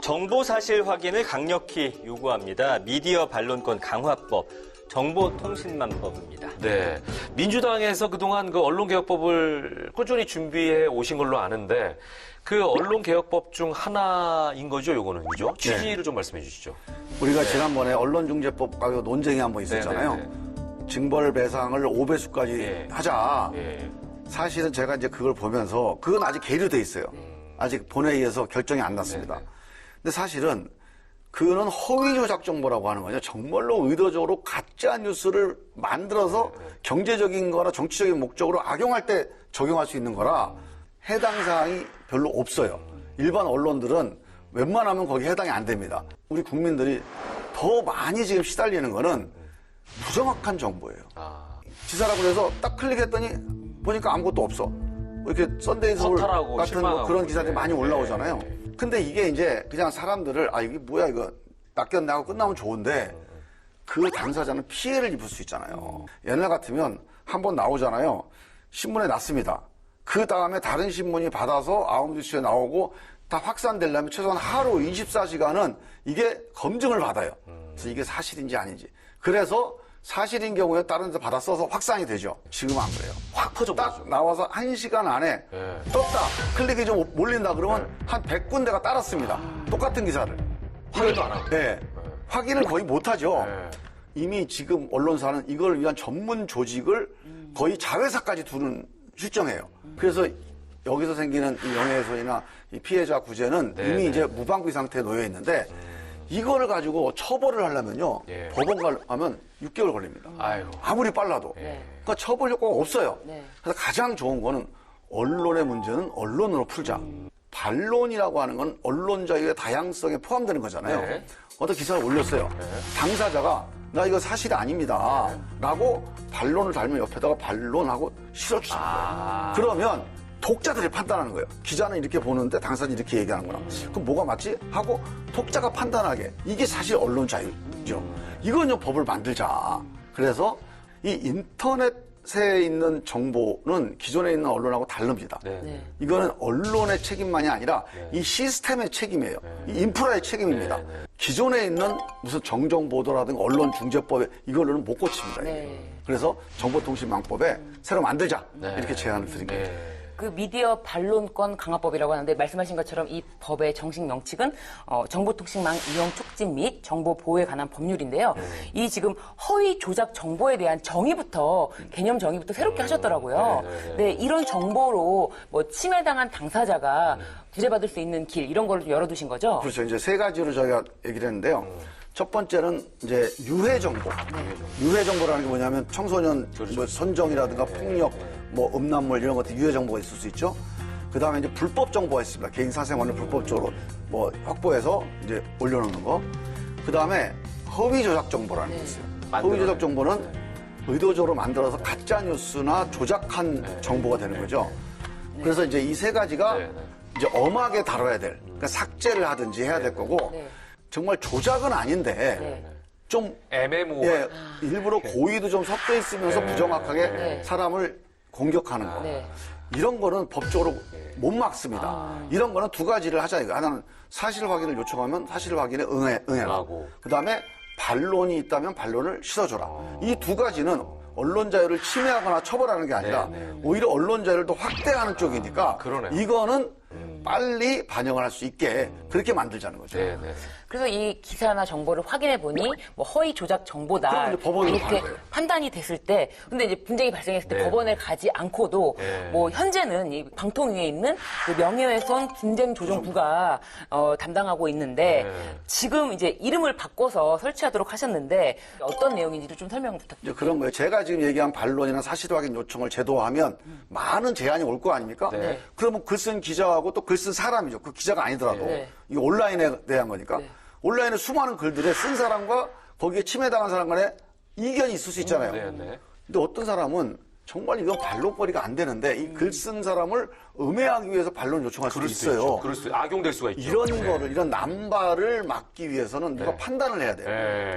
정보 사실 확인을 강력히 요구합니다. 미디어 반론권 강화법, 정보통신망법입니다. 네. 민주당에서 그동안 그 언론개혁법을 꾸준히 준비해 오신 걸로 아는데 그 언론개혁법 중 하나인 거죠, 요거는. 그죠? 취지를 좀 말씀해 주시죠. 우리가 지난번에 언론중재법 가지고 논쟁이 한번 있었잖아요. 징벌 배상을 5배수까지 예. 하자. 예. 사실은 제가 이제 그걸 보면서 그건 아직 계류돼 있어요. 아직 본회의에서 결정이 안 났습니다. 네네. 근데 사실은 그거는 허위 조작 정보라고 하는 거죠. 정말로 의도적으로 가짜 뉴스를 만들어서 경제적인 거나 정치적인 목적으로 악용할 때 적용할 수 있는 거라 해당 사항이 별로 없어요. 일반 언론들은 웬만하면 거기 해당이 안 됩니다. 우리 국민들이 더 많이 지금 시달리는 거는 부정확한 정보예요. 지사라고 그래서 딱 클릭했더니 보니까 아무것도 없어. 이렇게 썬데이 서울 허탈하고 같은 실망하고 그런 기사들이 많이 네. 올라오잖아요. 근데 이게 이제 그냥 사람들을 이게 뭐야 이거 낚였나고 끝나면 좋은데 그 당사자는 피해를 입을 수 있잖아요. 옛날 같으면 한번 나오잖아요. 신문에 났습니다. 그 다음에 다른 신문이 받아서 아웃뉴스에 나오고 다 확산되려면 최소한 하루 24시간은 이게 검증을 받아요. 그래서 이게 사실인지 아닌지. 그래서 사실인 경우에 다른 데 받아 써서 확산이 되죠. 지금은 안 그래요. 확 퍼져버리죠. 딱 나와서 1시간 안에 떴다. 클릭이 좀 몰린다 그러면 한 100군데가 따랐습니다. 똑같은 기사를. 확인도 안 하고. 네. 확인을 거의 못하죠. 이미 지금 언론사는 이걸 위한 전문 조직을 거의 자회사까지 두는 실정이에요. 그래서 여기서 생기는 이 명예훼손이나 이 피해자 구제는 이미 이제 무방비 상태에 놓여 있는데 이거를 가지고 처벌을 하려면요. 예. 법원 가면 6개월 걸립니다. 아이고. 아무리 빨라도. 그러니까 처벌 효과가 없어요. 그래서 가장 좋은 거는 언론의 문제는 언론으로 풀자. 반론이라고 하는 건 언론 자유의 다양성에 포함되는 거잖아요. 네. 어떤 기사를 올렸어요. 당사자가 나 이거 사실이 아닙니다. 라고 반론을 달면 옆에다가 반론하고 실어주는 거예요. 그러면 독자들이 판단하는 거예요. 기자는 이렇게 보는데 당사자는 이렇게 얘기하는구나. 그럼 뭐가 맞지? 하고 독자가 판단하게. 이게 사실 언론 자유죠. 이건 좀 법을 만들자. 그래서 이 인터넷에 있는 정보는 기존에 있는 언론하고 다릅니다. 이거는 언론의 책임만이 아니라 이 시스템의 책임이에요. 이 인프라의 책임입니다. 기존에 있는 무슨 정정보도라든가 언론중재법에 이걸로는 못 고칩니다. 그래서 정보통신망법에 새로 만들자. 이렇게 제안을 드린 거죠. 그 미디어 반론권 강화법이라고 하는데 말씀하신 것처럼 이 법의 정식 명칭은 정보통신망 이용 촉진 및 정보 보호에 관한 법률인데요. 이 지금 허위 조작 정보에 대한 정의부터 개념 정의부터 새롭게 하셨더라고요. 네, 이런 정보로 뭐 침해당한 당사자가 구제받을 수 있는 길 이런 걸 열어두신 거죠? 그렇죠. 이제 세 가지로 저희가 얘기를 했는데요. 첫 번째는 이제 유해 정보. 유해 정보라는 게 뭐냐면 청소년 뭐 선정이라든가 폭력, 뭐 음란물 이런 것들 유해 정보가 있을 수 있죠. 그 다음에 이제 불법 정보가 있습니다. 개인 사생활을 불법적으로 뭐 확보해서 이제 올려놓는 거. 그 다음에 허위 조작 정보라는 게 있어요. 허위 조작 정보는 의도적으로 만들어서 가짜 뉴스나 조작한 정보가 되는 거죠. 그래서 이제 이 세 가지가 이제 엄하게 다뤄야 될. 그러니까 삭제를 하든지 해야 될 거고. 정말 조작은 아닌데 좀 애매모호. 예, 일부러 고의도 좀 섞여 있으면서 부정확하게 사람을 공격하는 거. 이런 거는 법적으로 못 막습니다. 이런 거는 두 가지를 하자 이거. 하나는 사실 확인을 요청하면 사실 확인에 응해라. 그다음에 반론이 있다면 반론을 씻어줘라. 이 두 가지는 언론 자유를 침해하거나 처벌하는 게 아니라 오히려 언론 자유를 더 확대하는 쪽이니까 이거는 빨리 반영을 할 수 있게 그렇게 만들자는 거죠. 그래서 이 기사나 정보를 확인해 보니 뭐 허위 조작 정보다 그럼 이제 법원으로 이렇게 가는 거예요. 판단이 됐을 때, 근데 이제 분쟁이 발생했을 때 법원에 가지 않고도 뭐 현재는 이 방통위에 있는 그 명예훼손 분쟁조정부가 담당하고 있는데 지금 이제 이름을 바꿔서 설치하도록 하셨는데 어떤 내용인지를 좀 설명 부탁드립니다. 이제 그런 거예요. 제가 지금 얘기한 반론이나 사실 확인 요청을 제도화하면 많은 제한이 올 거 아닙니까? 그러면 글 쓴 기자하고 또 글 쓴 사람이죠. 그 기자가 아니더라도 이게 온라인에 대한 거니까. 온라인에 수많은 글들에 쓴 사람과 거기에 침해당한 사람 간에 이견이 있을 수 있잖아요. 근데 어떤 사람은 정말 이건 반론거리가 안 되는데 이 글 쓴 사람을 음해하기 위해서 반론 요청할 수도 있어요. 그럴 수 악용될 수가 있죠. 이런 거를, 이런 남발을 막기 위해서는 누가 판단을 해야 돼요.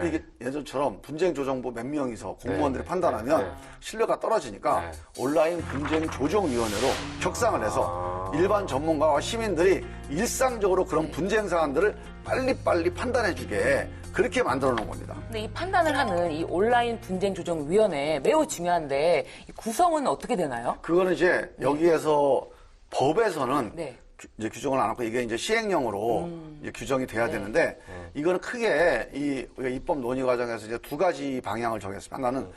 근데 이게 예전처럼 분쟁조정부 몇 명이서 공무원들이 판단하면 신뢰가 떨어지니까 온라인 분쟁조정위원회로 격상을 해서 일반 전문가와 시민들이 일상적으로 그런 분쟁 사안들을 빨리빨리 판단해주게 그렇게 만들어 놓은 겁니다. 근데 이 판단을 하는 이 온라인 분쟁조정위원회 매우 중요한데 이 구성은 어떻게 되나요? 그거는 이제 여기에서 법에서는 네. 이제 규정을 안 하고 이게 이제 시행령으로 이제 규정이 돼야 되는데 이거는 크게 우리가 입법 논의 과정에서 이제 두 가지 방향을 정했습니다. 하나는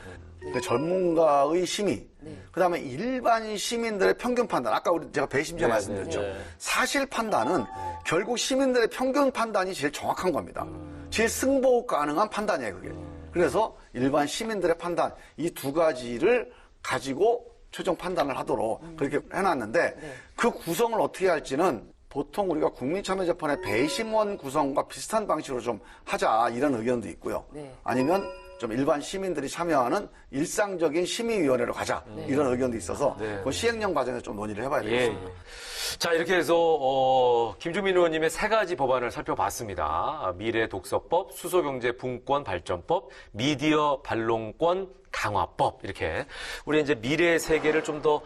그 전문가의 심의, 그다음에 일반 시민들의 평균 판단. 아까 제가 배심제 말씀드렸죠. 사실 판단은 결국 시민들의 평균 판단이 제일 정확한 겁니다. 제일 승복 가능한 판단이에요, 그게. 그래서 일반 시민들의 판단 이 두 가지를 가지고 최종 판단을 하도록 그렇게 해놨는데 그 구성을 어떻게 할지는 보통 우리가 국민참여재판의 배심원 구성과 비슷한 방식으로 좀 하자 이런 의견도 있고요. 아니면 좀 일반 시민들이 참여하는 일상적인 심의위원회로 가자. 이런 의견도 있어서 그 시행령 과정에서 좀 논의를 해봐야 되겠습니다. 자, 이렇게 해서 김주민 의원님의 3가지 법안을 살펴봤습니다. 미래독서법, 수소경제분권발전법, 미디어 반론권 강화법, 이렇게 우리 이제 미래의 세계를 좀 더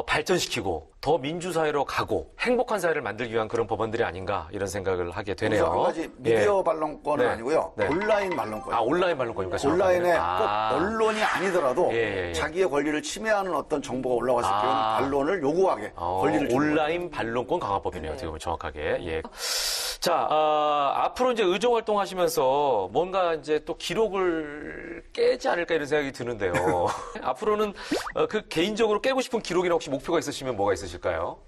발전시키고 더 민주사회로 가고 행복한 사회를 만들기 위한 그런 법안들이 아닌가 이런 생각을 하게 되네요. 그래서 한 가지 미디어 반론권은 네. 아니고요. 네. 온라인 반론권. 온라인 반론권입니까? 온라인에 정확하게는? 꼭 언론이 아니더라도 예. 자기의 권리를 침해하는 어떤 정보가 올라왔을 때는 반론을 요구하게 권리를 주는 온라인 반론권 강화법이네요. 어떻게 보면 정확하게. 예. 자, 앞으로 이제 의정 활동하시면서 뭔가 이제 또 기록을 깨지 않을까 이런 생각이 드는데요. 앞으로는 그 개인적으로 깨고 싶은 기록이나 혹시 목표가 있으시면 뭐가 있으실까요?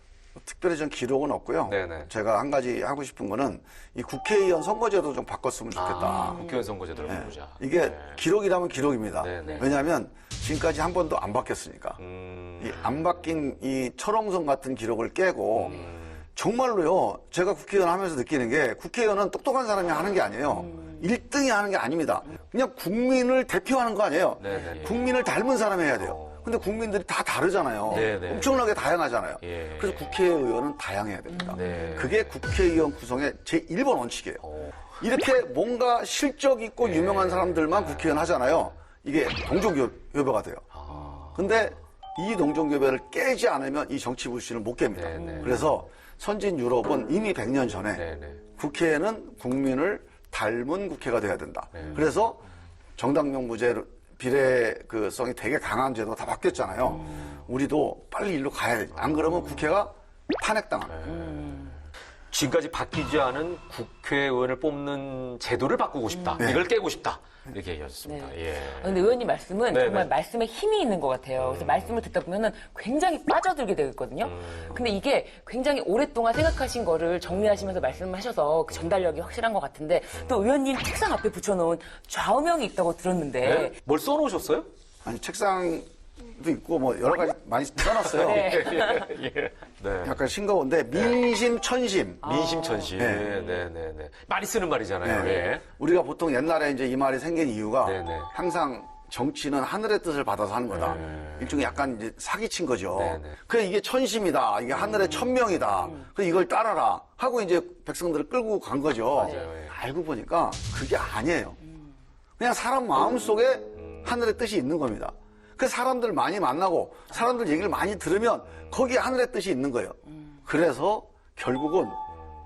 특별히 전 기록은 없고요. 네네. 제가 한 가지 하고 싶은 거는 이 국회의원 선거제도 좀 바꿨으면 좋겠다. 국회의원 선거제도를 보자. 이게 기록이라면 기록입니다. 네네. 왜냐하면 지금까지 한 번도 안 바뀌었으니까. 이 안 바뀐 이 철옹성 같은 기록을 깨고 정말로요. 제가 국회의원 하면서 느끼는 게 국회의원은 똑똑한 사람이 하는 게 아니에요. 1등이 하는 게 아닙니다. 그냥 국민을 대표하는 거 아니에요. 네네. 국민을 닮은 사람이 해야 돼요. 근데 국민들이 다 다르잖아요. 네네. 엄청나게 다양하잖아요. 예. 그래서 국회의원은 다양해야 됩니다. 네. 그게 국회의원 구성의 제1번 원칙이에요. 이렇게 뭔가 실적 있고 유명한 사람들만 국회의원 하잖아요. 이게 동종교배가 돼요. 근데 이 동종교배를 깨지 않으면 이 정치 불신을 못 깹니다. 네네. 그래서 선진 유럽은 이미 100년 전에 네네. 국회에는 국민을 닮은 국회가 돼야 된다. 그래서 정당명부제 비례성이 되게 강한 제도가 다 바뀌었잖아요. 우리도 빨리 일로 가야 돼. 안 그러면 국회가 탄핵당합니다. 지금까지 바뀌지 않은 국회의원을 뽑는 제도를 바꾸고 싶다. 이걸 깨고 싶다. 이렇게 얘기하셨습니다. 예. 근데 의원님 말씀은 네네. 정말 말씀에 힘이 있는 것 같아요. 그래서 말씀을 듣다 보면은 굉장히 빠져들게 되거든요. 근데 이게 굉장히 오랫동안 생각하신 거를 정리하시면서 말씀하셔서 그 전달력이 확실한 것 같은데 또 의원님 책상 앞에 붙여놓은 좌우명이 있다고 들었는데 네? 뭘 써놓으셨어요? 아니 책상도 있고 뭐 여러 가지 많이 써놨어요. 네. 약간 싱거운데 민심천심. 민심천심. 네. 많이 쓰는 말이잖아요. 네. 예. 우리가 보통 옛날에 이제 이 말이 생긴 이유가 네네. 항상 정치는 하늘의 뜻을 받아서 하는 거다. 일종의 약간 이제 사기친 거죠. 네네. 그래 이게 천심이다. 이게 하늘의 천명이다. 그래 이걸 따라라 하고 이제 백성들을 끌고 간 거죠. 맞아요. 예. 알고 보니까 그게 아니에요. 그냥 사람 마음속에 하늘의 뜻이 있는 겁니다. 그 사람들 많이 만나고 사람들 얘기를 많이 들으면 거기에 하늘의 뜻이 있는 거예요. 그래서 결국은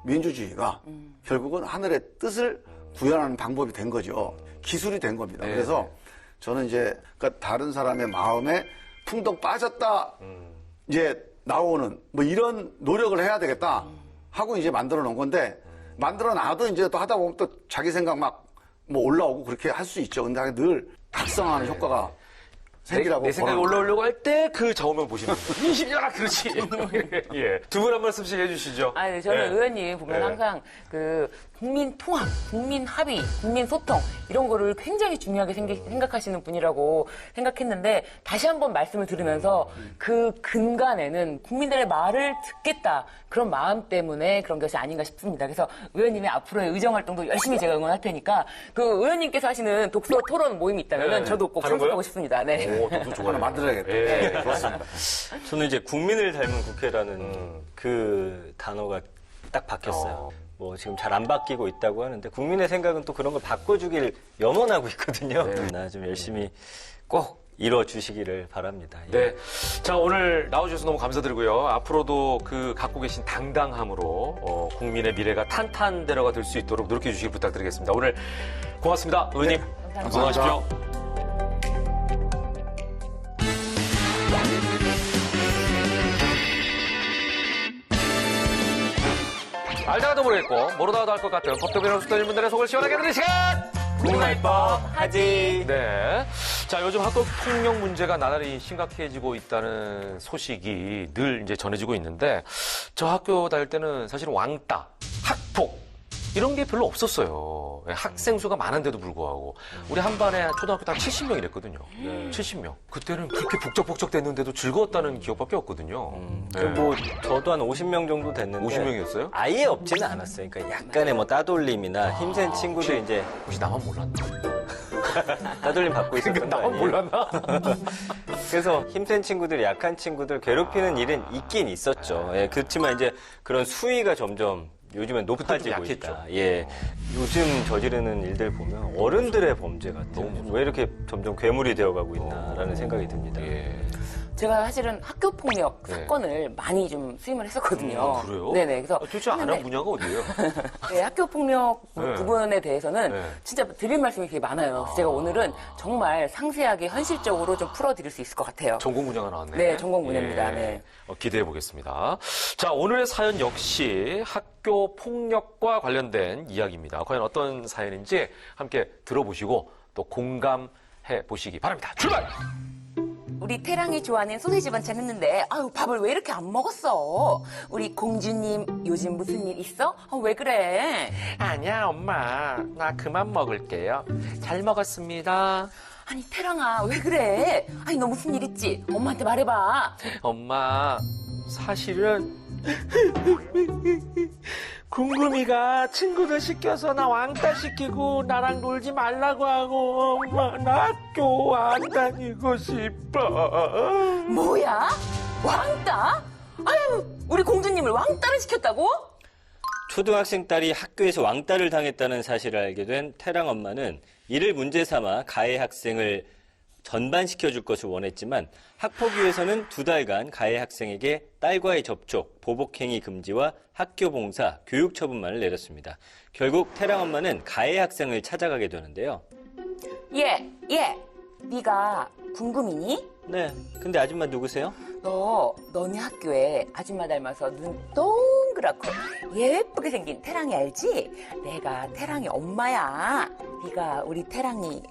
민주주의가 결국은 하늘의 뜻을 구현하는 방법이 된 거죠. 기술이 된 겁니다. 네, 그래서 저는 이제 그러니까 다른 사람의 마음에 풍덩 빠졌다 이제 나오는 뭐 이런 노력을 해야 되겠다 하고 이제 만들어 놓은 건데 만들어 놔도 이제 또 하다 보면 또 자기 생각 막 뭐 올라오고 그렇게 할 수 있죠. 근데 늘 각성하는 효과가 생기라고 내 생각이 올라오려고 할 때 그 좌우명 보시는 거예요. 민심이라 그렇지. 예. 두 분 한 말씀씩 해주시죠. 아니, 저는 예. 의원님 보면 예. 항상 그 국민 통합, 국민 합의, 국민 소통 이런 거를 굉장히 중요하게 생각하시는 분이라고 생각했는데 다시 한번 말씀을 들으면서 그 근간에는 국민들의 말을 듣겠다 그런 마음 때문에 그런 것이 아닌가 싶습니다. 그래서 의원님의 앞으로의 의정 활동도 열심히 제가 응원할 테니까 그 의원님께서 하시는 독서 토론 모임이 있다면 네. 저도 꼭 하는 참석하고 거요? 싶습니다. 네. 오, 저도 좋아요. 하나 만들어야겠다. 예. 그렇습니다. 저는 이제 국민을 닮은 국회라는 그 단어가 딱 바뀌었어요. 뭐 지금 잘 안 바뀌고 있다고 하는데 국민의 생각은 또 그런 걸 바꿔주길 염원하고 있거든요. 나 좀 열심히 꼭 이뤄주시기를 바랍니다. 예. 네. 자, 오늘 나와주셔서 너무 감사드리고요. 앞으로도 그 갖고 계신 당당함으로 국민의 미래가 탄탄대로가 될 수 있도록 노력해 주시길 부탁드리겠습니다. 오늘 고맙습니다. 의원님. 건강하십시오. 알다가도 모르겠고 모르다가도 알 것 같은 법도 배우는 수도인 분들의 속을 시원하게 듣는 시간! 공말법 하지. 네. 자, 요즘 학교 폭력 문제가 나날이 심각해지고 있다는 소식이 늘 이제 전해지고 있는데, 저 학교 다닐 때는 사실 왕따, 학폭, 이런 게 별로 없었어요. 학생 수가 많은데도 불구하고. 우리 한 반에 초등학교 딱 70명 이랬거든요. 70명. 그때는 그렇게 북적북적 됐는데도 즐거웠다는 기억밖에 없거든요. 네. 뭐 저도 한 50명 정도 됐는데 50명이었어요? 아예 없지는 않았어요. 그러니까 약간의 뭐 따돌림이나 힘센 친구들 이제 혹시 나만 몰랐나? 따돌림 받고 있었던 거 나만 아니에요? 몰랐나? 그래서 힘센 친구들, 약한 친구들 괴롭히는 일은 있긴 있었죠. 예, 그렇지만 이제 그런 수위가 점점 요즘엔 높아지고 약했죠. 있다. 예, 요즘 저지르는 일들 보면 어른들의 범죄 같아요. 왜 이렇게 점점 괴물이 되어가고 있나라는 생각이 듭니다. 예. 제가 사실은 학교 폭력 네. 사건을 많이 좀 수임을 했었거든요. 그래요? 네네. 그래서 도대체 안 한 했는데 분야가 어디예요? 네, 학교 폭력 네. 부분에 대해서는 네. 진짜 드릴 말씀이 되게 많아요. 그래서 제가 오늘은 정말 상세하게 현실적으로 좀 풀어드릴 수 있을 것 같아요. 전공 분야가 나왔네. 네, 전공 분야입니다. 네. 기대해 보겠습니다. 자, 오늘의 사연 역시 학교 폭력과 관련된 이야기입니다. 과연 어떤 사연인지 함께 들어보시고 또 공감해 보시기 바랍니다. 출발! 우리 태랑이 좋아하는 소세지 반찬 했는데 아유 밥을 왜 이렇게 안 먹었어? 우리 공주님 요즘 무슨 일 있어? 왜 그래? 아니야, 엄마. 나 그만 먹을게요. 잘 먹었습니다. 아니 태랑아 왜 그래? 아니 너 무슨 일 있지? 엄마한테 말해봐. 엄마, 사실은 궁금이가 친구들 시켜서 나 왕따 시키고 나랑 놀지 말라고 하고 엄마 나 학교 안 다니고 싶어. 뭐야? 왕따? 아유 우리 공주님을 왕따를 시켰다고? 초등학생 딸이 학교에서 왕따를 당했다는 사실을 알게 된 태랑 엄마는 이를 문제 삼아 가해 학생을 전반시켜줄 것을 원했지만 학폭위에서는 2달간 가해 학생에게 딸과의 접촉, 보복행위 금지와 학교 봉사, 교육 처분만을 내렸습니다. 결국 태랑 엄마는 가해 학생을 찾아가게 되는데요. 예, 네가 궁금이니? 네, 근데 아줌마 누구세요? 너네 학교에 아줌마 닮아서 눈 동그랗고 예쁘게 생긴 태랑이 알지? 내가 태랑이 엄마야. 네가 우리 태랑이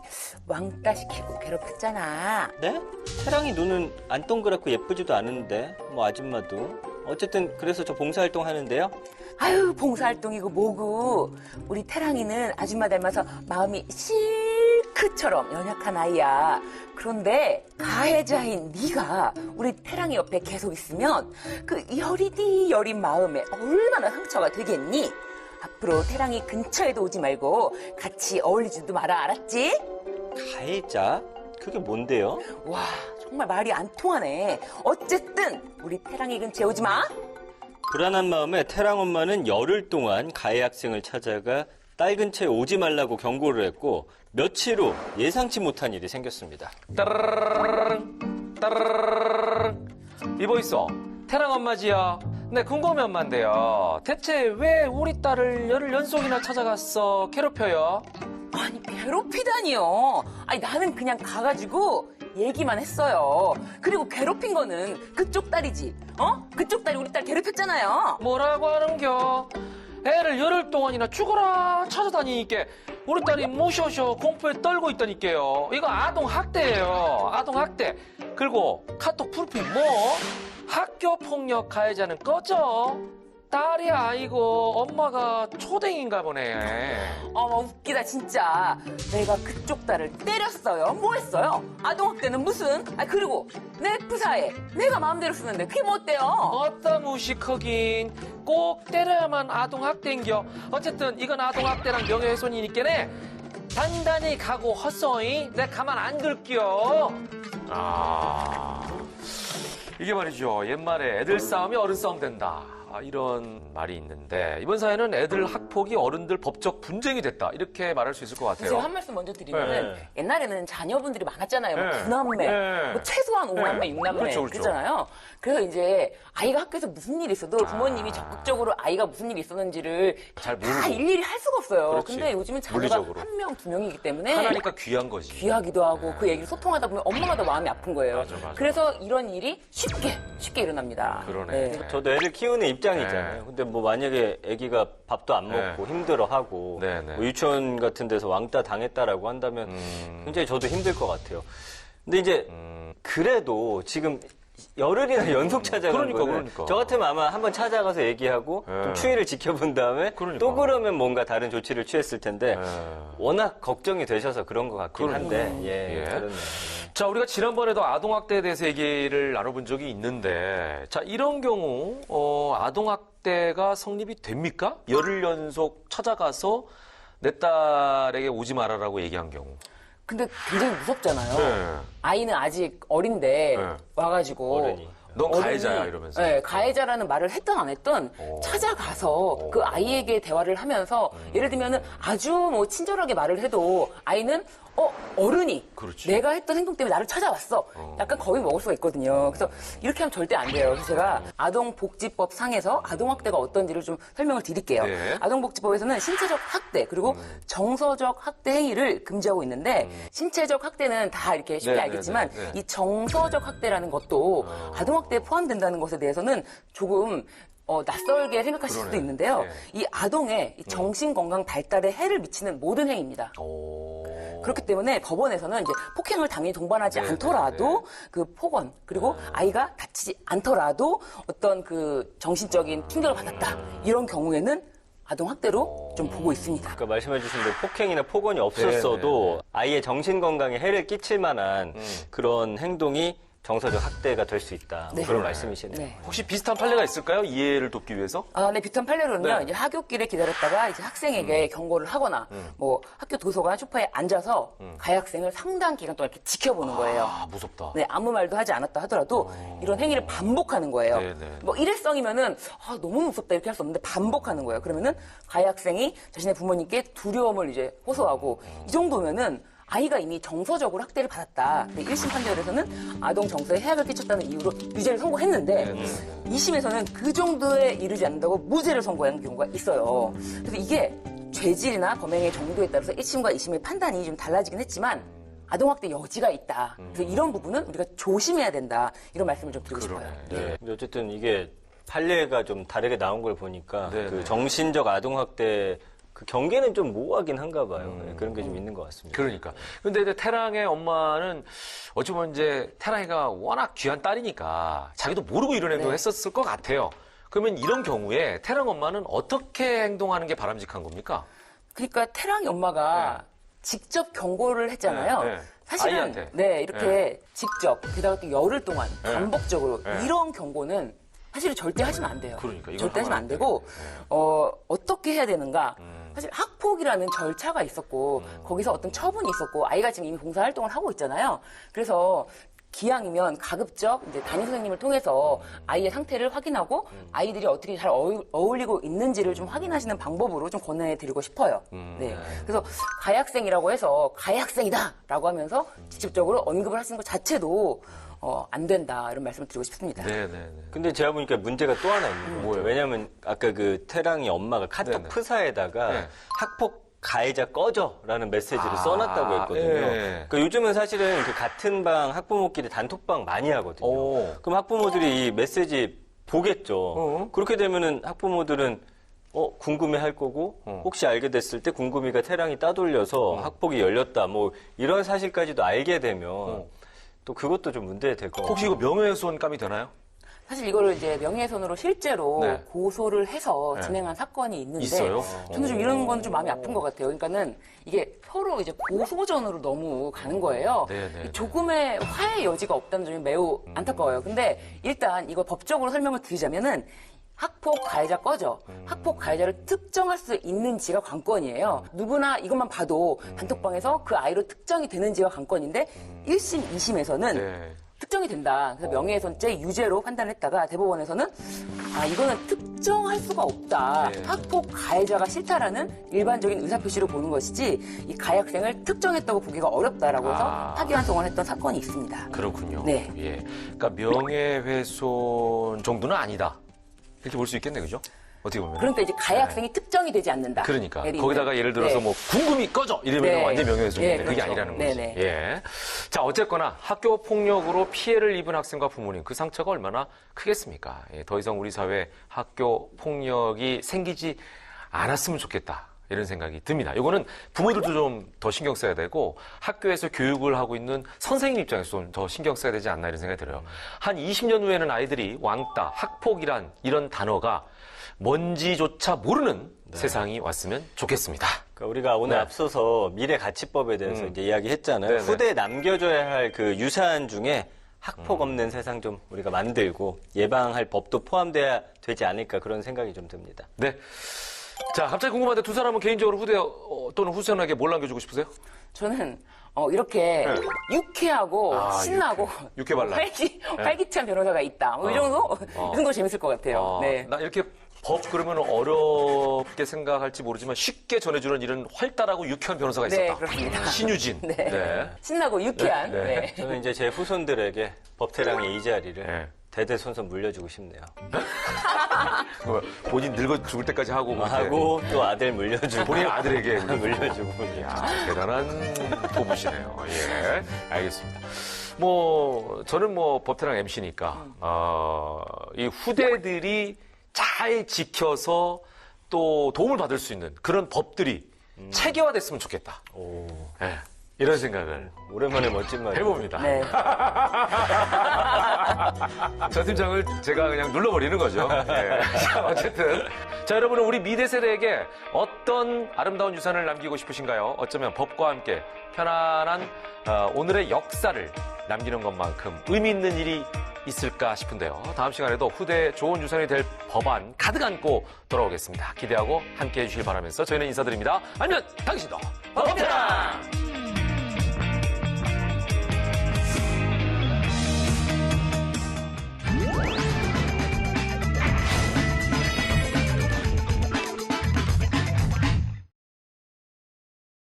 왕따 시키고 괴롭혔잖아. 네? 태랑이 눈은 안 동그랗고 예쁘지도 않은데 뭐 아줌마도 어쨌든 그래서 저 봉사활동 하는데요. 아유 봉사활동이고 뭐고. 우리 태랑이는 아줌마 닮아서 마음이 실크처럼 연약한 아이야. 그런데 가해자인 네가 우리 태랑이 옆에 계속 있으면 그 여리디 여린 마음에 얼마나 상처가 되겠니? 앞으로 태랑이 근처에도 오지 말고 같이 어울리지도 마라. 알았지? 가해자? 그게 뭔데요? 와 정말 말이 안 통하네. 어쨌든 우리 태랑이 근처에 오지 마. 불안한 마음에 태랑 엄마는 열흘 동안 가해 학생을 찾아가 딸 근처에 오지 말라고 경고를 했고 며칠 후 예상치 못한 일이 생겼습니다. 따르르르르 따르르르르 이보 있어. 태랑 엄마지요. 네, 궁금해 엄마인데요. 대체 왜 우리 딸을 열흘 연속이나 찾아갔어? 괴롭혀요? 아니 괴롭히다니요. 아니 나는 그냥 가가지고 얘기만 했어요. 그리고 괴롭힌 거는 그쪽 딸이지. 그쪽 딸이 우리 딸 괴롭혔잖아요. 뭐라고 하는겨? 애를 열흘 동안이나 죽어라 찾아다니니까 우리 딸이 무셔셔 공포에 떨고 있다니까요. 이거 아동학대예요. 아동학대. 그리고 카톡 프로필 뭐? 학교 폭력 가해자는 꺼져. 딸이 아니고 엄마가 초댕인가 보네. 어머 웃기다 진짜. 내가 그쪽 딸을 때렸어요. 뭐 했어요? 아동학대는 무슨? 그리고 내 프사에 내가 마음대로 쓰는데 그게 뭐 어때요? 어따 무식하긴. 꼭 때려야만 아동학대인겨. 어쨌든 이건 아동학대랑 명예훼손이니까네 단단히 각오하소이. 내가 가만 안 둘게요. 이게 말이죠. 옛말에 애들 싸움이 어른 싸움 된다. 이런 말이 있는데 이번 사연은 애들 학폭이 어른들 법적 분쟁이 됐다. 이렇게 말할 수 있을 것 같아요. 제가 한 말씀 먼저 드리면 네. 옛날에는 자녀분들이 많았잖아요. 뭐 네. 9남매, 네. 뭐 최소한 5남매, 네. 6남매 그렇죠. 그랬잖아요. 그래서 이제 아이가 학교에서 무슨 일이 있어도 부모님이 적극적으로 아이가 무슨 일이 있었는지를 잘 다 모르고. 일일이 할 수가 없어요. 그렇지. 근데 요즘은 자녀가 물리적으로. 1명, 2명이기 때문에 하나니까 귀한 거지. 귀하기도 하고 그 얘기를 소통하다 보면 엄마가 더 마음이 아픈 거예요. 맞아, 맞아. 그래서 이런 일이 쉽게 일어납니다. 그러네. 저도 애를 키우는 입장이잖아요. 네. 근데 뭐 만약에 아기가 밥도 안 먹고 힘들어하고 네, 네. 뭐 유치원 같은 데서 왕따 당했다라고 한다면 굉장히 저도 힘들 것 같아요. 근데 이제 그래도 지금 열흘이나 연속 찾아간 거는 그러니까. 저 같으면 아마 한번 찾아가서 얘기하고 네. 좀 추이를 지켜본 다음에 그러니까. 또 그러면 뭔가 다른 조치를 취했을 텐데 네. 워낙 걱정이 되셔서 그런 것 같긴 그러니까. 한데 예. 그렇네요. 자, 우리가 지난번에도 아동학대에 대해서 얘기를 나눠본 적이 있는데, 자, 이런 경우, 아동학대가 성립이 됩니까? 열흘 연속 찾아가서 내 딸에게 오지 말아라고 얘기한 경우. 근데 굉장히 무섭잖아요. 네. 아이는 아직 어린데 네. 와가지고 어른이. 넌 어른이, 가해자야 이러면서. 네, 가해자라는 말을 했든 안 했든 찾아가서 그 아이에게 대화를 하면서 예를 들면은 아주 뭐 친절하게 말을 해도 아이는 어른이 그렇지. 내가 했던 행동 때문에 나를 찾아왔어. 약간 겁이 먹을 수가 있거든요. 그래서 이렇게 하면 절대 안 돼요. 그래서 제가 아동복지법 상에서 아동학대가 어떤지를 좀 설명을 드릴게요. 네. 아동복지법에서는 신체적 학대 그리고 정서적 학대 행위를 금지하고 있는데 신체적 학대는 다 이렇게 쉽게 네, 알겠지만 네, 네, 네. 이 정서적 학대라는 것도 아동학대에 포함된다는 것에 대해서는 조금 낯설게 생각하실 수도 그러네. 있는데요. 네. 이 아동의 이 정신건강 발달에 해를 미치는 모든 행위입니다. 오. 그렇기 때문에 법원에서는 이제 폭행을 당연히 동반하지 네, 않더라도 그 폭언 그리고 아이가 다치지 않더라도 어떤 그 정신적인 충격을 받았다 이런 경우에는 아동 학대로 좀 보고 있습니다. 그러니까 말씀해주신 대로 폭행이나 폭언이 없었어도 아이의 정신 건강에 해를 끼칠 만한 그런 행동이 정서적 학대가 될 수 있다. 뭐 네. 그런 말씀이시네요. 네. 혹시 비슷한 판례가 있을까요? 이해를 돕기 위해서? 네, 비슷한 판례로는요, 네. 이제 하굣길에 기다렸다가 이제 학생에게 경고를 하거나, 뭐 학교 도서관 소파에 앉아서 가해학생을 상당 기간 동안 이렇게 지켜보는 거예요. 아, 무섭다. 네, 아무 말도 하지 않았다 하더라도 이런 행위를 반복하는 거예요. 네, 네. 뭐 일회성이면은 너무 무섭다 이렇게 할 수 없는데 반복하는 거예요. 그러면은 가해 학생이 자신의 부모님께 두려움을 이제 호소하고 이 정도면은 아이가 이미 정서적으로 학대를 받았다. 근데 1심 판결에서는 아동 정서에 해악을 끼쳤다는 이유로 유죄를 선고했는데 2심에서는 그 정도에 이르지 않는다고 무죄를 선고한 경우가 있어요. 그래서 이게 죄질이나 범행의 정도에 따라서 1심과 2심의 판단이 좀 달라지긴 했지만 아동학대 여지가 있다. 그래서 이런 부분은 우리가 조심해야 된다. 이런 말씀을 좀 드리고 싶어요. 네. 근데 어쨌든 이게 판례가 좀 다르게 나온 걸 보니까 네, 그 네. 정신적 아동학대 그 경계는 좀 모호하긴 한가 봐요. 네, 그런 게 좀 있는 것 같습니다. 그러니까. 근데 이제 태랑의 엄마는 어찌 보면 이제 태랑이가 워낙 귀한 딸이니까 자기도 모르고 이런 행동을 했었을 것 같아요. 그러면 이런 경우에 태랑 엄마는 어떻게 행동하는 게 바람직한 겁니까? 그러니까 태랑이 엄마가 직접 경고를 했잖아요. 네, 네. 사실은 아이한테. 이렇게 직접 게다가 또 열흘 동안 네. 반복적으로 네. 이런 경고는 사실 절대 하시면 안 돼요. 그러니까 이건 절대 하시면 하면 안 되고 어떻게 해야 되는가? 음. 사실 학폭이라는 절차가 있었고 거기서 어떤 처분이 있었고 아이가 지금 이미 봉사활동을 하고 있잖아요. 그래서 기왕이면 가급적 이제 담임 선생님을 통해서 아이의 상태를 확인하고 아이들이 어떻게 잘 어울리고 있는지를 좀 확인하시는 방법으로 좀 권해드리고 싶어요. 네. 그래서 가해 학생이라고 해서 가해 학생이다라고 하면서 직접적으로 언급을 하시는 것 자체도 안 된다 이런 말씀을 드리고 싶습니다. 네네네. 근데 제가 보니까 문제가 또 하나 있는 거예요. 뭐예요? 왜냐하면 아까 그 태랑이 엄마가 카톡 네네. 프사에다가 네. 학폭 가해자 꺼져라는 메시지를 써놨다고 했거든요. 예. 그러니까 요즘은 사실은 그 같은 방 학부모끼리 단톡방 많이 하거든요. 오. 그럼 학부모들이 이 메시지 보겠죠. 그렇게 되면은 학부모들은 궁금해할 거고 혹시 알게 됐을 때 궁금이가 태랑이 따돌려서 학폭이 열렸다 뭐 이런 사실까지도 알게 되면 또 그것도 좀 문제될 것 같아요. 혹시 이거 명예훼손감이 되나요? 사실 이거를 이제 명예훼손으로 실제로 네. 고소를 해서 네. 진행한 사건이 있는데 있어요? 저는 좀 이런 건 좀 마음이 아픈 것 같아요. 그러니까는 이게 서로 이제 고소전으로 너무 가는 거예요. 네네. 조금의 화해 여지가 없다는 점이 매우 안타까워요. 근데 일단 이거 법적으로 설명을 드리자면은 학폭 가해자 꺼져. 학폭 가해자를 특정할 수 있는지가 관건이에요. 누구나 이것만 봐도 단톡방에서 그 아이로 특정이 되는지가 관건인데 1심, 2심에서는 네. 특정이 된다. 그래서 명예훼손죄 유죄로 판단했다가 대법원에서는 이거는 특정할 수가 없다. 네. 학폭 가해자가 싫다라는 일반적인 의사표시로 보는 것이지 이 가해 학생을 특정했다고 보기가 어렵다라고 해서 파기환송을 했던 사건이 있습니다. 그렇군요. 네. 예. 그러니까 명예훼손 정도는 아니다. 이렇게 볼 수 있겠네, 그죠? 어떻게 보면. 그러니까 이제 가해 학생이 특정이 되지 않는다. 그러니까 예를 거기다가 들면. 예를 들어서 네. 뭐 궁금이 꺼져 이러면 네. 완전 명예훼손인데 예, 그게 그렇죠. 아니라는 거지. 네네. 예. 자 어쨌거나 학교 폭력으로 피해를 입은 학생과 부모님 그 상처가 얼마나 크겠습니까? 예, 더 이상 우리 사회에 학교 폭력이 생기지 않았으면 좋겠다. 이런 생각이 듭니다. 이거는 부모들도 좀 더 신경 써야 되고 학교에서 교육을 하고 있는 선생님 입장에서 좀 더 신경 써야 되지 않나 이런 생각이 들어요. 한 20년 후에는 아이들이 왕따, 학폭이란 이런 단어가 뭔지조차 모르는 세상이 왔으면 좋겠습니다. 그러니까 우리가 오늘 네. 앞서서 미래가치법에 대해서 이제 이야기했잖아요. 네네. 후대에 남겨줘야 할 그 유산 중에 학폭 없는 세상 좀 우리가 만들고 예방할 법도 포함돼야 되지 않을까 그런 생각이 좀 듭니다. 네. 자, 갑자기 궁금한데 두 사람은 개인적으로 후대 또는 후생에게 뭘 남겨주고 싶으세요? 저는 이렇게 네. 유쾌하고 아, 신나고 유쾌 발랄. 활기찬 변호사가 있다. 이 정도 이 정도 재밌을 것 같아요. 네. 나 이렇게 법 그러면 어렵게 생각할지 모르지만 쉽게 전해주는 이런 활달하고 유쾌한 변호사가 있었다. 네, 그렇습니다. 신유진. 네. 신나고 유쾌한. 네. 네. 저는 이제 제 후손들에게 법태랑의 이 자리를 네. 대대손손 물려주고 싶네요. 본인 늙어 죽을 때까지 하고 그렇게. 하고 또 아들 물려주고 본인 아들에게 물려주고. 이야, 대단한 포부시네요. 예, 알겠습니다. 저는 법태랑 MC니까, 이 후대들이 잘 지켜서 또 도움을 받을 수 있는 그런 법들이 체계화됐으면 좋겠다. 오, 예, 이런 생각을 오랜만에 멋진 말. 해봅니다. 네. 저 팀장을 제가 그냥 눌러버리는 거죠. 예. 자, 어쨌든. 자, 여러분은 우리 미대 세대에게 어떤 아름다운 유산을 남기고 싶으신가요? 어쩌면 법과 함께 편안한 오늘의 역사를 남기는 것만큼 의미 있는 일이 있을까 싶은데요. 다음 시간에도 후대에 좋은 유산이 될 법안 가득 안고 돌아오겠습니다. 기대하고 함께해 주시길 바라면서 저희는 인사드립니다. 아니면 당신도 법대랑!